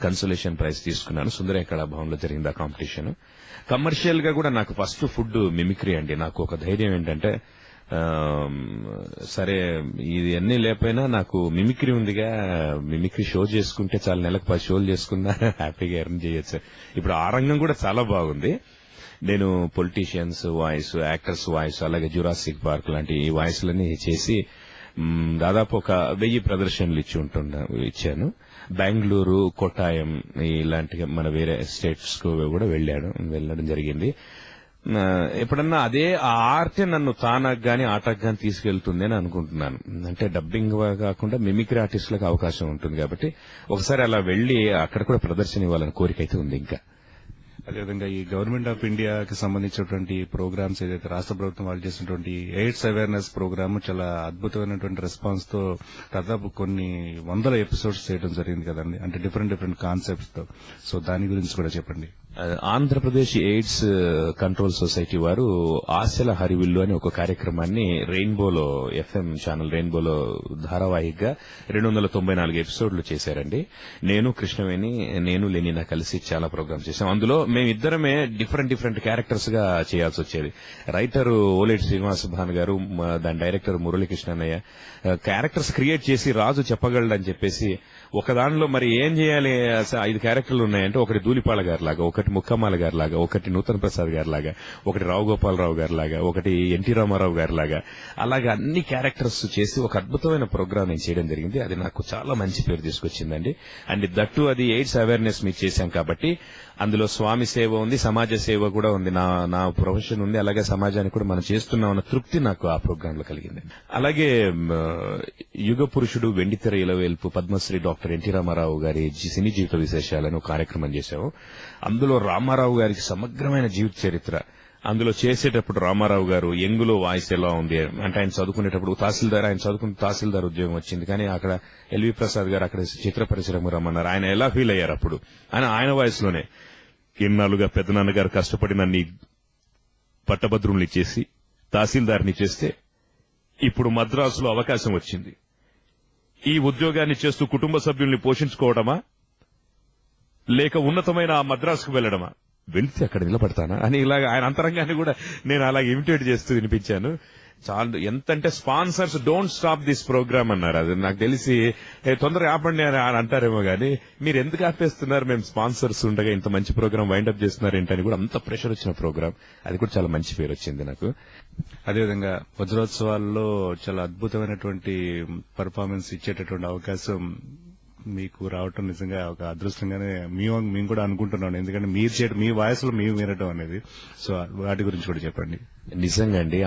కన్సోలేషన్ ప్రైజ్ తీసుకున్నాను. సుందరయ్య కళాభవన్ లో జరిగింది ఆ కాంపిటీషన్. కమర్షియల్ గా కూడా నాకు ఫస్ట్ ఫుడ్ మిమిక్రీ అండి. నాకు ఒక ధైర్యం ఏంటంటే సరే ఇది అన్ని లేకపోయినా నాకు మిమిక్రీ ఉందిగా, మిమిక్రీ షో చేసుకుంటే చాలా, నెలకు 10 షోలు చేసుకున్నా హ్యాపీగా ఎర్న్ చేయొచ్చు. ఇప్పుడు ఆ రంగం కూడా చాలా బాగుంది. నేను పొలిటీషియన్స్ వాయిస్, యాక్టర్స్ వాయిస్, అలాగే జురాసిక్ పార్క్ లాంటి ఈ వాయిస్లన్నీ చేసి దాదాపు ఒక 1000 ప్రదర్శనలు ఇచ్చాను. బెంగళూరు, కొట్టాయం ఇలాంటి మన వేరే స్టేట్స్ కు కూడా వెళ్ళడం జరిగింది. ఎప్పుడన్నా అదే ఆ ఆర్టే నన్ను తానకు గాని ఆటకు గాని తీసుకెళ్తుంది అని అనుకుంటున్నాను. అంటే డబ్బింగ్ కాకుండా మిమిక్రీ ఆర్టిస్టులకు అవకాశం ఉంటుంది కాబట్టి ఒకసారి అలా వెళ్లి అక్కడ కూడా ప్రదర్శన ఇవ్వాలని కోరిక అయితే ఉంది. ఇంకా అదేవిధంగా ఈ గవర్నమెంట్ ఆఫ్ ఇండియాకి సంబంధించినటువంటి ప్రోగ్రామ్స్ ఏదైతే రాష్ట్ర ప్రభుత్వం వాళ్ళు చేసినటువంటి ఎయిడ్స్ అవేర్నెస్ ప్రోగ్రామ్ చాలా అద్భుతమైనటువంటి రెస్పాన్స్ తో దాదాపు కొన్ని వందల ఎపిసోడ్స్ చేయడం జరిగింది కదండి, అంటే డిఫరెంట్ కాన్సెప్ట్స్ తో. సో దాని గురించి కూడా చెప్పండి. ఆంధ్రప్రదేశ్ ఎయిడ్స్ కంట్రోల్ సొసైటీ వారు ఆశల హరివిల్లు అని ఒక కార్యక్రమాన్ని రెయిన్బోలో ఎఫ్ఎం ఛానల్ రెయిన్బోలో ధారావాహికగా 294 ఎపిసోడ్లు చేశారండి. నేను కృష్ణవేణి, నేను లెనినా కలిసి చాలా ప్రోగ్రామ్స్ చేశాం. అందులో మేమిద్దరమే డిఫరెంట్ క్యారెక్టర్స్ గా చేయాల్సి వచ్చేది. రైటర్ ఓలేటి శ్రీనివాస భాన్ గారు, దాని డైరెక్టర్ మురళీకృష్ణన్నయ్య క్యారెక్టర్స్ క్రియేట్ చేసి రాజు చెప్పగలడని చెప్పేసి ఒక దానిలో మరి ఏం చేయాలి, 5 క్యారెక్టర్లు ఉన్నాయంటే ఒకటి ధూళిపాళ గారి లాగా, ఒకటి ముక్కమ్మాల గారి లాగా, ఒకటి నూతన ప్రసాద్ గారి లాగా, ఒకటి రావు గోపాలరావు గారి లాగా, ఒకటి ఎన్టీ రామారావు గారి లాగా, అలాగే అన్ని క్యారెక్టర్స్ చేసి ఒక అద్భుతమైన ప్రోగ్రామ్ నేను చేయడం జరిగింది. అది నాకు చాలా మంచి పేరు తీసుకొచ్చిందండి. అండ్ దట్టు అది ఎయిడ్స్ అవేర్నెస్ మీకు చేశాం కాబట్టి అందులో స్వామి సేవ ఉంది, సమాజ సేవ కూడా ఉంది, నా ప్రొఫెషన్ ఉంది, అలాగే సమాజానికి కూడా మనం చేస్తున్నామన్న తృప్తి నాకు ఆ ప్రోగ్రామ్ లో కలిగింది. అలాగే యుగ పురుషుడు, వెండితెర ఇలవేల్పు, పద్మశ్రీ డాక్టర్ ఎన్టీ రామారావు గారి సినీ జీవిత విశేషాలను కార్యక్రమం చేశాము. అందులో రామారావు గారికి సమగ్రమైన జీవిత చరిత్ర, అందులో చేసేటప్పుడు రామారావు గారు యంగులో వాయిస్ ఎలా ఉంది అంటే ఆయన చదువుకునేటప్పుడు తహసీల్దార్ ఉద్యోగం వచ్చింది, కానీ అక్కడ ఎల్వి ప్రసాద్ గారు అక్కడ చిత్ర పరిశ్రమ రమ్మన్నారు. ఆయన ఎలా ఫీల్ అయ్యారు అప్పుడు ఆయన వయసులోనే. ఇన్నాళ్ళుగా పెద్దనాన్నగారు కష్టపడి నన్ను పట్టభద్రుల్ని చేసి తహసీల్దార్ని చేస్తే ఇప్పుడు మద్రాసులో అవకాశం వచ్చింది. ఈ ఉద్యోగాన్ని చేస్తూ కుటుంబ సభ్యుల్ని పోషించుకోవడమా లేక ఉన్నతమైన ఆ మద్రాసుకు వెళ్లడమా, వెళ్తే అక్కడ నిలబడతానా అని ఇలాగ ఆయన అంతరంగాన్ని కూడా నేను అలా ఇమిటేట్ చేస్తూ వినిపించాను. చాలా ఎంతంటే sponsors don't stop this programme అన్నారు. అది నాకు తెలిసి తొందరగా ఆపండి అని అంటారేమో గానీ మీరు ఎందుకు ఆపేస్తున్నారు, మేము స్పాన్సర్స్ ఉండగా ఇంత మంచి ప్రోగ్రామ్ వైండప్ చేస్తున్నారు ఏంటని కూడా అంత ప్రెషర్ వచ్చిన ప్రోగ్రామ్. అది కూడా చాలా మంచి పేరు వచ్చింది నాకు. అదేవిధంగా వజ్రోత్సవాల్లో చాలా అద్భుతమైనటువంటి పర్ఫార్మెన్స్ ఇచ్చేటటువంటి అవకాశం మీకు రావటం నిజంగా ఒక అదృష్టంగానే మేము కూడా అనుకుంటున్నాం. ఎందుకంటే మీ వాయిస్లో మేము వినటం అనేది. సో వాటి గురించి కూడా చెప్పండి. నిజంగా అండి,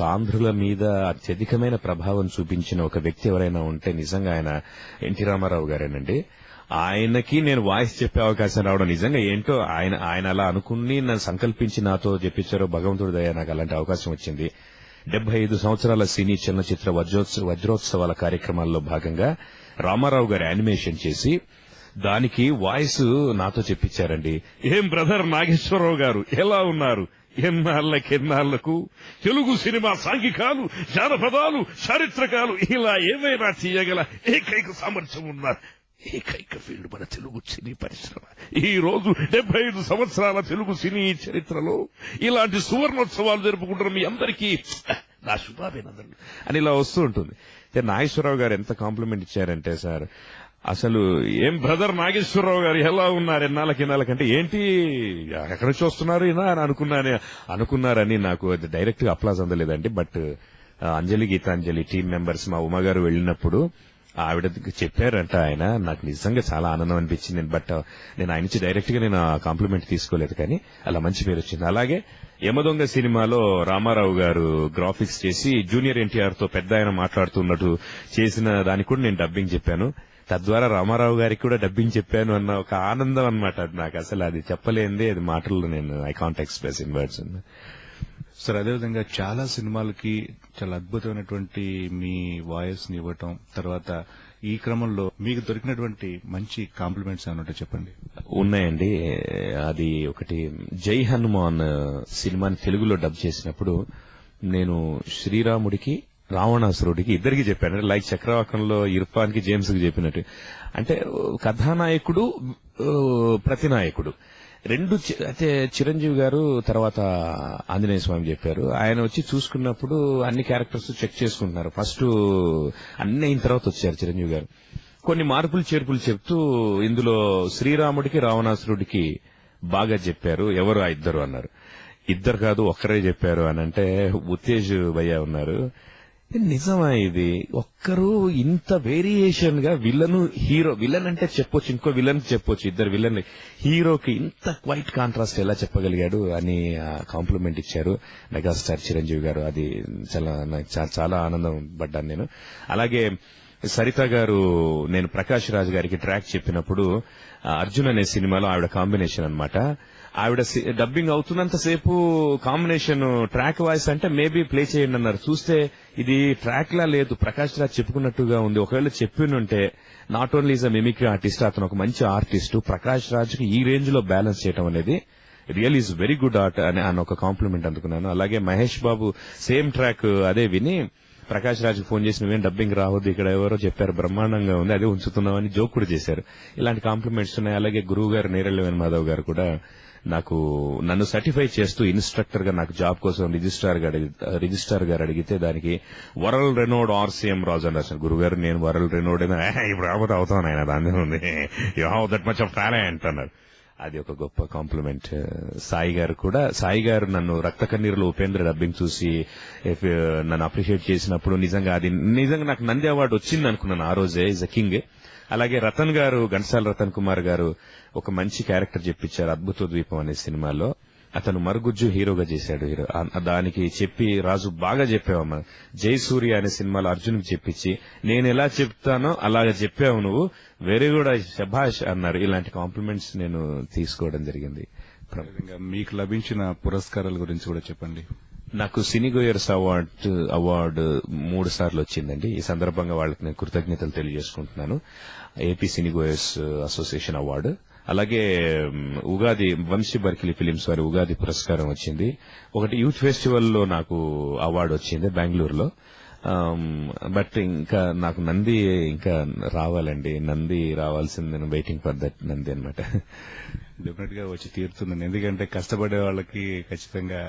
ఆంధ్రుల మీద అత్యధికమైన ప్రభావం చూపించిన ఒక వ్యక్తి ఎవరైనా ఉంటే నిజంగా ఆయన ఎన్టీ రామారావు గారేనండి. ఆయనకి నేను వాయిస్ చెప్పే అవకాశం రావడం నిజంగా ఏంటో ఆయన అలా అనుకుని నన్ను సంకల్పించి నాతో చెప్పించారో భగవంతుడి దయ నాకు అలాంటి అవకాశం వచ్చింది. 75 సంవత్సరాల సినీ చలనచిత్ర వజ్రోత్సవాల కార్యక్రమాల్లో భాగంగా రామారావు గారు యానిమేషన్ చేసి దానికి వాయిస్ నాతో చెప్పించారండి. ఏం బ్రదర్ నాగేశ్వరరావు గారు ఎలా ఉన్నారు, ఎన్నాళ్లకు తెలుగు సినిమా సాంఘికాలు, జానపదాలు, చారిత్రకాలు ఇలా ఏమైనా చేయగల ఏకైక సామర్థ్యం ఉన్నారు. ఏకైక ఫీల్డ్ మన తెలుగు సినీ పరిశ్రమ. ఈ రోజు 75 సంవత్సరాల తెలుగు సినీ చరిత్రలో ఇలాంటి సువర్ణోత్సవాలు జరుపుకుంటున్న మీ అందరికీ నా శుభాభినందనలు అని ఇలా వస్తూ ఉంటుంది. నాగేశ్వరరావు గారు ఎంత కాంప్లిమెంట్ ఇచ్చారంటే, సార్ అసలు ఏం బ్రదర్ నాగేశ్వరరావు గారు ఎలా ఉన్నారు ఎన్నాళ్ళకంటే ఏంటి ఎక్కడి నుంచి వస్తున్నారు ఇలా అని అనుకున్నారని నాకు డైరెక్ట్ గా అప్లాజ్ అందలేదండి. But Anjali Geetanjali team members మా ఉమా గారు వెళ్ళినప్పుడు ఆవిడ చెప్పారంట ఆయన, నాకు నిజంగా చాలా ఆనందం అనిపించింది. బట్ నేను ఆయన నుంచి డైరెక్ట్ గా నేను కాంప్లిమెంట్ తీసుకోలేదు, కానీ అలా మంచి పేరు వచ్చింది. అలాగే యమదొంగ సినిమాలో రామారావు గారు గ్రాఫిక్స్ చేసి జూనియర్ ఎన్టీఆర్ తో పెద్ద ఆయన మాట్లాడుతున్నట్టు చేసిన దానికి కూడా నేను డబ్బింగ్ చెప్పాను. తద్వారా రామారావు గారికి కూడా డబ్బింగ్ చెప్పాను అన్న ఒక ఆనందం అన్నమాట. అది నాకు అసలు అది చెప్పలేంది, అది మాటల్లో నేను I can't express in words. Sir అదేవిధంగా చాలా సినిమాలకి చాలా అద్భుతమైనటువంటి మీ వాయిస్ ని ఇవ్వటం, తర్వాత ఈ క్రమంలో మీకు దొరికినటువంటి మంచి కాంప్లిమెంట్స్ ఏమంటే చెప్పండి. ఉన్నాయండి. అది ఒకటి జై హనుమాన్ సినిమాని తెలుగులో డబ్ చేసినప్పుడు నేను శ్రీరాముడికి రావణాసురుడికి ఇద్దరికి చెప్పాను. లైక్ చక్రవాకంలో ఇర్ఫాన్ కి జేమ్స్ కి చెప్పినట్టు. అంటే కథానాయకుడు, ప్రతినాయకుడు రెండు. అయితే చిరంజీవి గారు తర్వాత ఆంజనేయ స్వామి చెప్పారు. ఆయన వచ్చి చూసుకున్నప్పుడు అన్ని క్యారెక్టర్స్ చెక్ చేసుకుంటున్నారు. ఫస్ట్ అన్ని అయిన తర్వాత వచ్చారు చిరంజీవి గారు. కొన్ని మార్పులు చేర్పులు చెప్తూ ఇందులో శ్రీరాముడికి రావణాసురుడికి బాగా చెప్పారు, ఎవరు ఆ ఇద్దరు అన్నారు. ఇద్దరు కాదు ఒక్కరే చెప్పారు అని అంటే ఉత్తేజ్ భయ్య ఉన్నారు. నిజమా ఇది? ఒక్కరు ఇంత వేరియేషన్ గా విలన్ అంటే చెప్పొచ్చు, ఇంకో విలన్ చెప్పొచ్చు, ఇద్దరు విలన్ హీరోకి ఇంత క్వైట్ కాంట్రాస్ట్ ఎలా చెప్పగలిగాడు అని కాంప్లిమెంట్ ఇచ్చారు మెగాస్టార్ చిరంజీవి గారు. అది చాలా ఆనందం పడ్డాను నేను. అలాగే సరిత గారు, నేను ప్రకాష్ రాజ్ గారికి ట్రాక్ చెప్పినప్పుడు అర్జున్ అనే సినిమాలో ఆవిడ కాంబినేషన్ అన్నమాట. ఆవిడ డబ్బింగ్ అవుతున్నంతసేపు కాంబినేషన్ ట్రాక్ వాయిస్ అంటే మేబీ ప్లే చేయండి అన్నారు. చూస్తే ఇది ట్రాక్ లా లేదు, ప్రకాష్ రాజ్ చెప్పుకున్నట్టుగా ఉంది. ఒకవేళ చెప్పినుంటే not only is a mimicry artist, అతను ఒక మంచి ఆర్టిస్ట్. ప్రకాష్ రాజ్ కి ఈ రేంజ్ లో బ్యాలెన్స్ చేయడం అనేది real is very good art అని ఒక కాంప్లిమెంట్ అందుకున్నాను. అలాగే మహేష్ బాబు సేమ్ ట్రాక్ అదే విని ప్రకాష్ రాజ్ ఫోన్ చేసి నువ్వేం డబ్బింగ్ రావద్దు, ఇక్కడ ఎవరో చెప్పారు బ్రహ్మాండంగా ఉంది, అదే ఉంచుతున్నామని జోక్ కూడా చేశారు. ఇలాంటి కాంప్లిమెంట్స్ ఉన్నాయి. అలాగే గురువు గారు నేరెళ్ళవేణి మాధవ్ గారు కూడా నన్ను సర్టిఫై చేస్తూ ఇన్స్ట్రక్టర్ గా నాకు జాబ్ కోసం రిజిస్ట్రార్ గారు అడిగితే దానికి వరల్డ్ రెనోడ్ ఆర్సీఎం రాజు అని రాశారు. గురుగారు నేను వరల్డ్ రెనోడ్ ఇప్పుడు రాబోతే అవుతాను ఆయన, దాని ఉంది, you have that much of talent అన్నారు. అది ఒక గొప్ప కాంప్లిమెంట్. సాయి గారు నన్ను రక్త కన్నీరులో ఉపేంద్ర డబ్బింగ్ చూసి నన్ను అప్రిషియేట్ చేసినప్పుడు నిజంగా నాకు నంది అవార్డు వచ్చింది అనుకున్నాను ఆ రోజే, ఇస్ అ కింగ్. అలాగే రతన్ గారు, ఘంటసాల రతన్ కుమార్ గారు ఒక మంచి క్యారెక్టర్ చెప్పించారు అద్భుత ద్వీపం అనే సినిమాలో. అతను మరుగుజ్జు హీరోగా చేశాడు. దానికి చెప్పి రాజు బాగా చెప్పావమ్మా, జయసూర్య అనే సినిమాలో అర్జున్ కి చెప్పించి నేను ఎలా చెప్తానో అలాగే చెప్పావు నువ్వు, వెరీ గుడ్, శభాష్ అన్నారు. ఇలాంటి కాంప్లిమెంట్స్ నేను తీసుకోవడం జరిగింది. మీకు లభించిన పురస్కారాల గురించి కూడా చెప్పండి. నాకు సినీ గోయర్స్ అవార్డు 3 సార్లు వచ్చిందండి. ఈ సందర్భంగా వాళ్ళకి నేను కృతజ్ఞతలు తెలియజేసుకుంటున్నాను. ఏపీ సినీ గోయర్స్ అసోసియేషన్ అవార్డు, అలాగే ఉగాది వంశీ బర్కిలి ఫిలిమ్స్ వారి ఉగాది పురస్కారం వచ్చింది. ఒకటి యూత్ ఫెస్టివల్ లో నాకు అవార్డు వచ్చింది బెంగళూరులో. బట్ ఇంకా నాకు నంది ఇంకా రావాలండి, నంది రావాల్సింది, నేను వెయిటింగ్ ఫర్ దట్ నంది అనమాట. డెఫినెట్ గా వచ్చి తీరుతుందండి, ఎందుకంటే కష్టపడే వాళ్ళకి ఖచ్చితంగా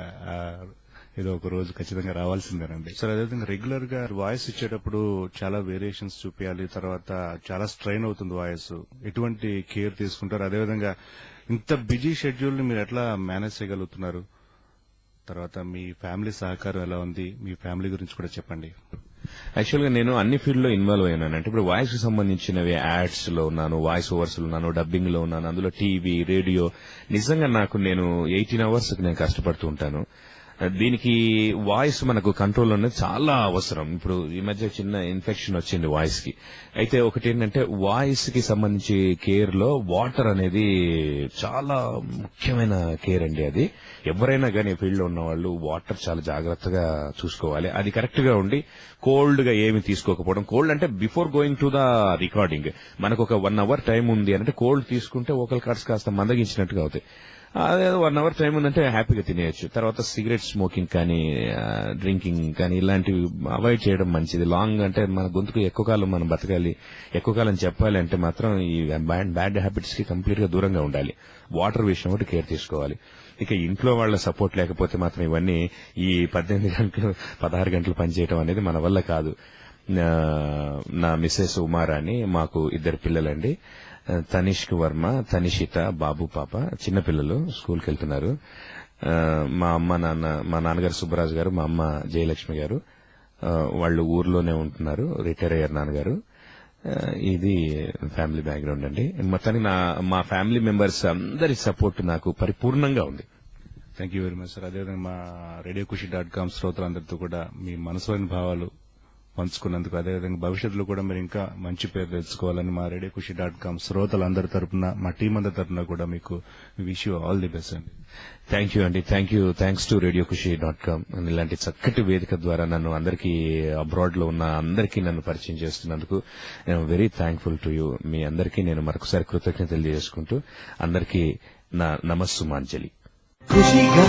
ఏదో ఒక రోజు ఖచ్చితంగా రావాల్సిందేనండి. సార్, అదేవిధంగా రెగ్యులర్ గా వాయిస్ ఇచ్చేటప్పుడు చాలా వేరియేషన్స్ చూపించాలి, తర్వాత చాలా స్ట్రెయిన్ అవుతుంది వాయిస్. ఎటువంటి కేర్ తీసుకుంటారు? అదేవిధంగా ఇంత బిజీ షెడ్యూల్ ని మీరు ఎట్లా మేనేజ్ చేయగలుగుతున్నారు? తర్వాత మీ ఫ్యామిలీ సహకారం ఎలా ఉంది? మీ ఫ్యామిలీ గురించి కూడా చెప్పండి. యాక్చువల్ గా నేను అన్ని ఫీల్డ్ లో ఇన్వాల్వ్ అయ్యాను. అంటే ఇప్పుడు వాయిస్ కి సంబంధించినవి యాడ్స్ లో ఉన్నాను, వాయిస్ ఓవర్స్ లో ఉన్నాను, డబ్బింగ్ లో ఉన్నాను, అందులో టీవీ, రేడియో. నిజంగా నేను 18 అవర్స్ నేను కష్టపడుతూ ఉంటాను. దీనికి వాయిస్ మనకు కంట్రోల్ అనేది చాలా అవసరం. ఇప్పుడు ఈ మధ్య చిన్న ఇన్ఫెక్షన్ వచ్చింది వాయిస్ కి. అయితే ఒకటి ఏంటంటే వాయిస్ కి సంబంధించి కేర్ లో వాటర్ అనేది చాలా ముఖ్యమైన కేర్ అండి. అది ఎవరైనా కానీ ఫీల్డ్ లో ఉన్న వాళ్ళు వాటర్ చాలా జాగ్రత్తగా చూసుకోవాలి. అది కరెక్ట్ గా ఉండి కోల్డ్ గా ఏమి తీసుకోకపోవడం. కోల్డ్ అంటే before going to the recording మనకు ఒక 1 అవర్ టైం ఉంది అంటే కోల్డ్ తీసుకుంటే వోకల్ కార్డ్స్ కాస్త మందగించినట్టుగా అవుతాయి. అదే 1 అవర్ టైం ఉందంటే హ్యాపీగా తినేయచ్చు. తర్వాత సిగరెట్ స్మోకింగ్ కానీ డ్రింకింగ్ కానీ ఇలాంటివి అవాయిడ్ చేయడం మంచిది. లాంగ్ అంటే మన గొంతుకు ఎక్కువ కాలం మనం బతకాలి, ఎక్కువ కాలం చెప్పాలి అంటే మాత్రం ఈ బ్యాడ్ హ్యాబిట్స్ కి కంప్లీట్ గా దూరంగా ఉండాలి. వాటర్ విషయం ఒకటి కేర్ తీసుకోవాలి. ఇక ఇంట్లో వాళ్ళ సపోర్ట్ లేకపోతే మాత్రం ఇవన్నీ ఈ 18 గంటలు 16 గంటలు పనిచేయడం అనేది మన వల్ల కాదు. నా మిస్సెస్ ఉమారాణి, మాకు 2 పిల్లలండి, తనిష్క్ వర్మ, తనిషిత, బాబు పాప, చిన్నపిల్లలు స్కూల్కి వెళ్తున్నారు. మా నాన్నగారు సుబ్బరాజు గారు, మా అమ్మ జయలక్ష్మి గారు, వాళ్ళు ఊర్లోనే ఉంటున్నారు, రిటైర్ అయ్యారు నాన్నగారు. ఇది ఫ్యామిలీ బ్యాక్గ్రౌండ్ అండి. మొత్తానికి మా ఫ్యామిలీ మెంబర్స్ అందరి సపోర్ట్ నాకు పరిపూర్ణంగా ఉంది. Thank you very much sir. అదేవిధంగా మా RadioKhushi.com శ్రోతలందరితో కూడా మీ మనసులోని భావాలు పంచుకున్నందుకు, అదేవిధంగా భవిష్యత్తులో కూడా మీరు ఇంకా మంచి పేరు తెచ్చుకోవాలని మా RadioKhushi.com శ్రోతలందరి తరపున, మా టీం అందరి తరపున కూడా మీకు wish you all the best అండి. థ్యాంక్ యూ అండి. Thanks to RadioKhushi.com. ఇలాంటి చక్కటి వేదిక ద్వారా నన్ను అందరికీ, అబ్రాడ్ లో ఉన్న అందరికీ నన్ను పరిచయం చేస్తున్నందుకు నేను వెరీ థ్యాంక్ఫుల్ టు యూ. మీ అందరికీ నేను మరొకసారి కృతజ్ఞతలు చేసుకుంటూ అందరికీ నా నమస్సుమాంజలి. ఖుషిగా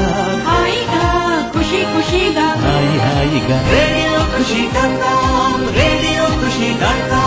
హాయిగా ఖుషి ఖుషిగా హాయిగా రేడియో ఖుషి.com, రేడియో ఖుషి.com.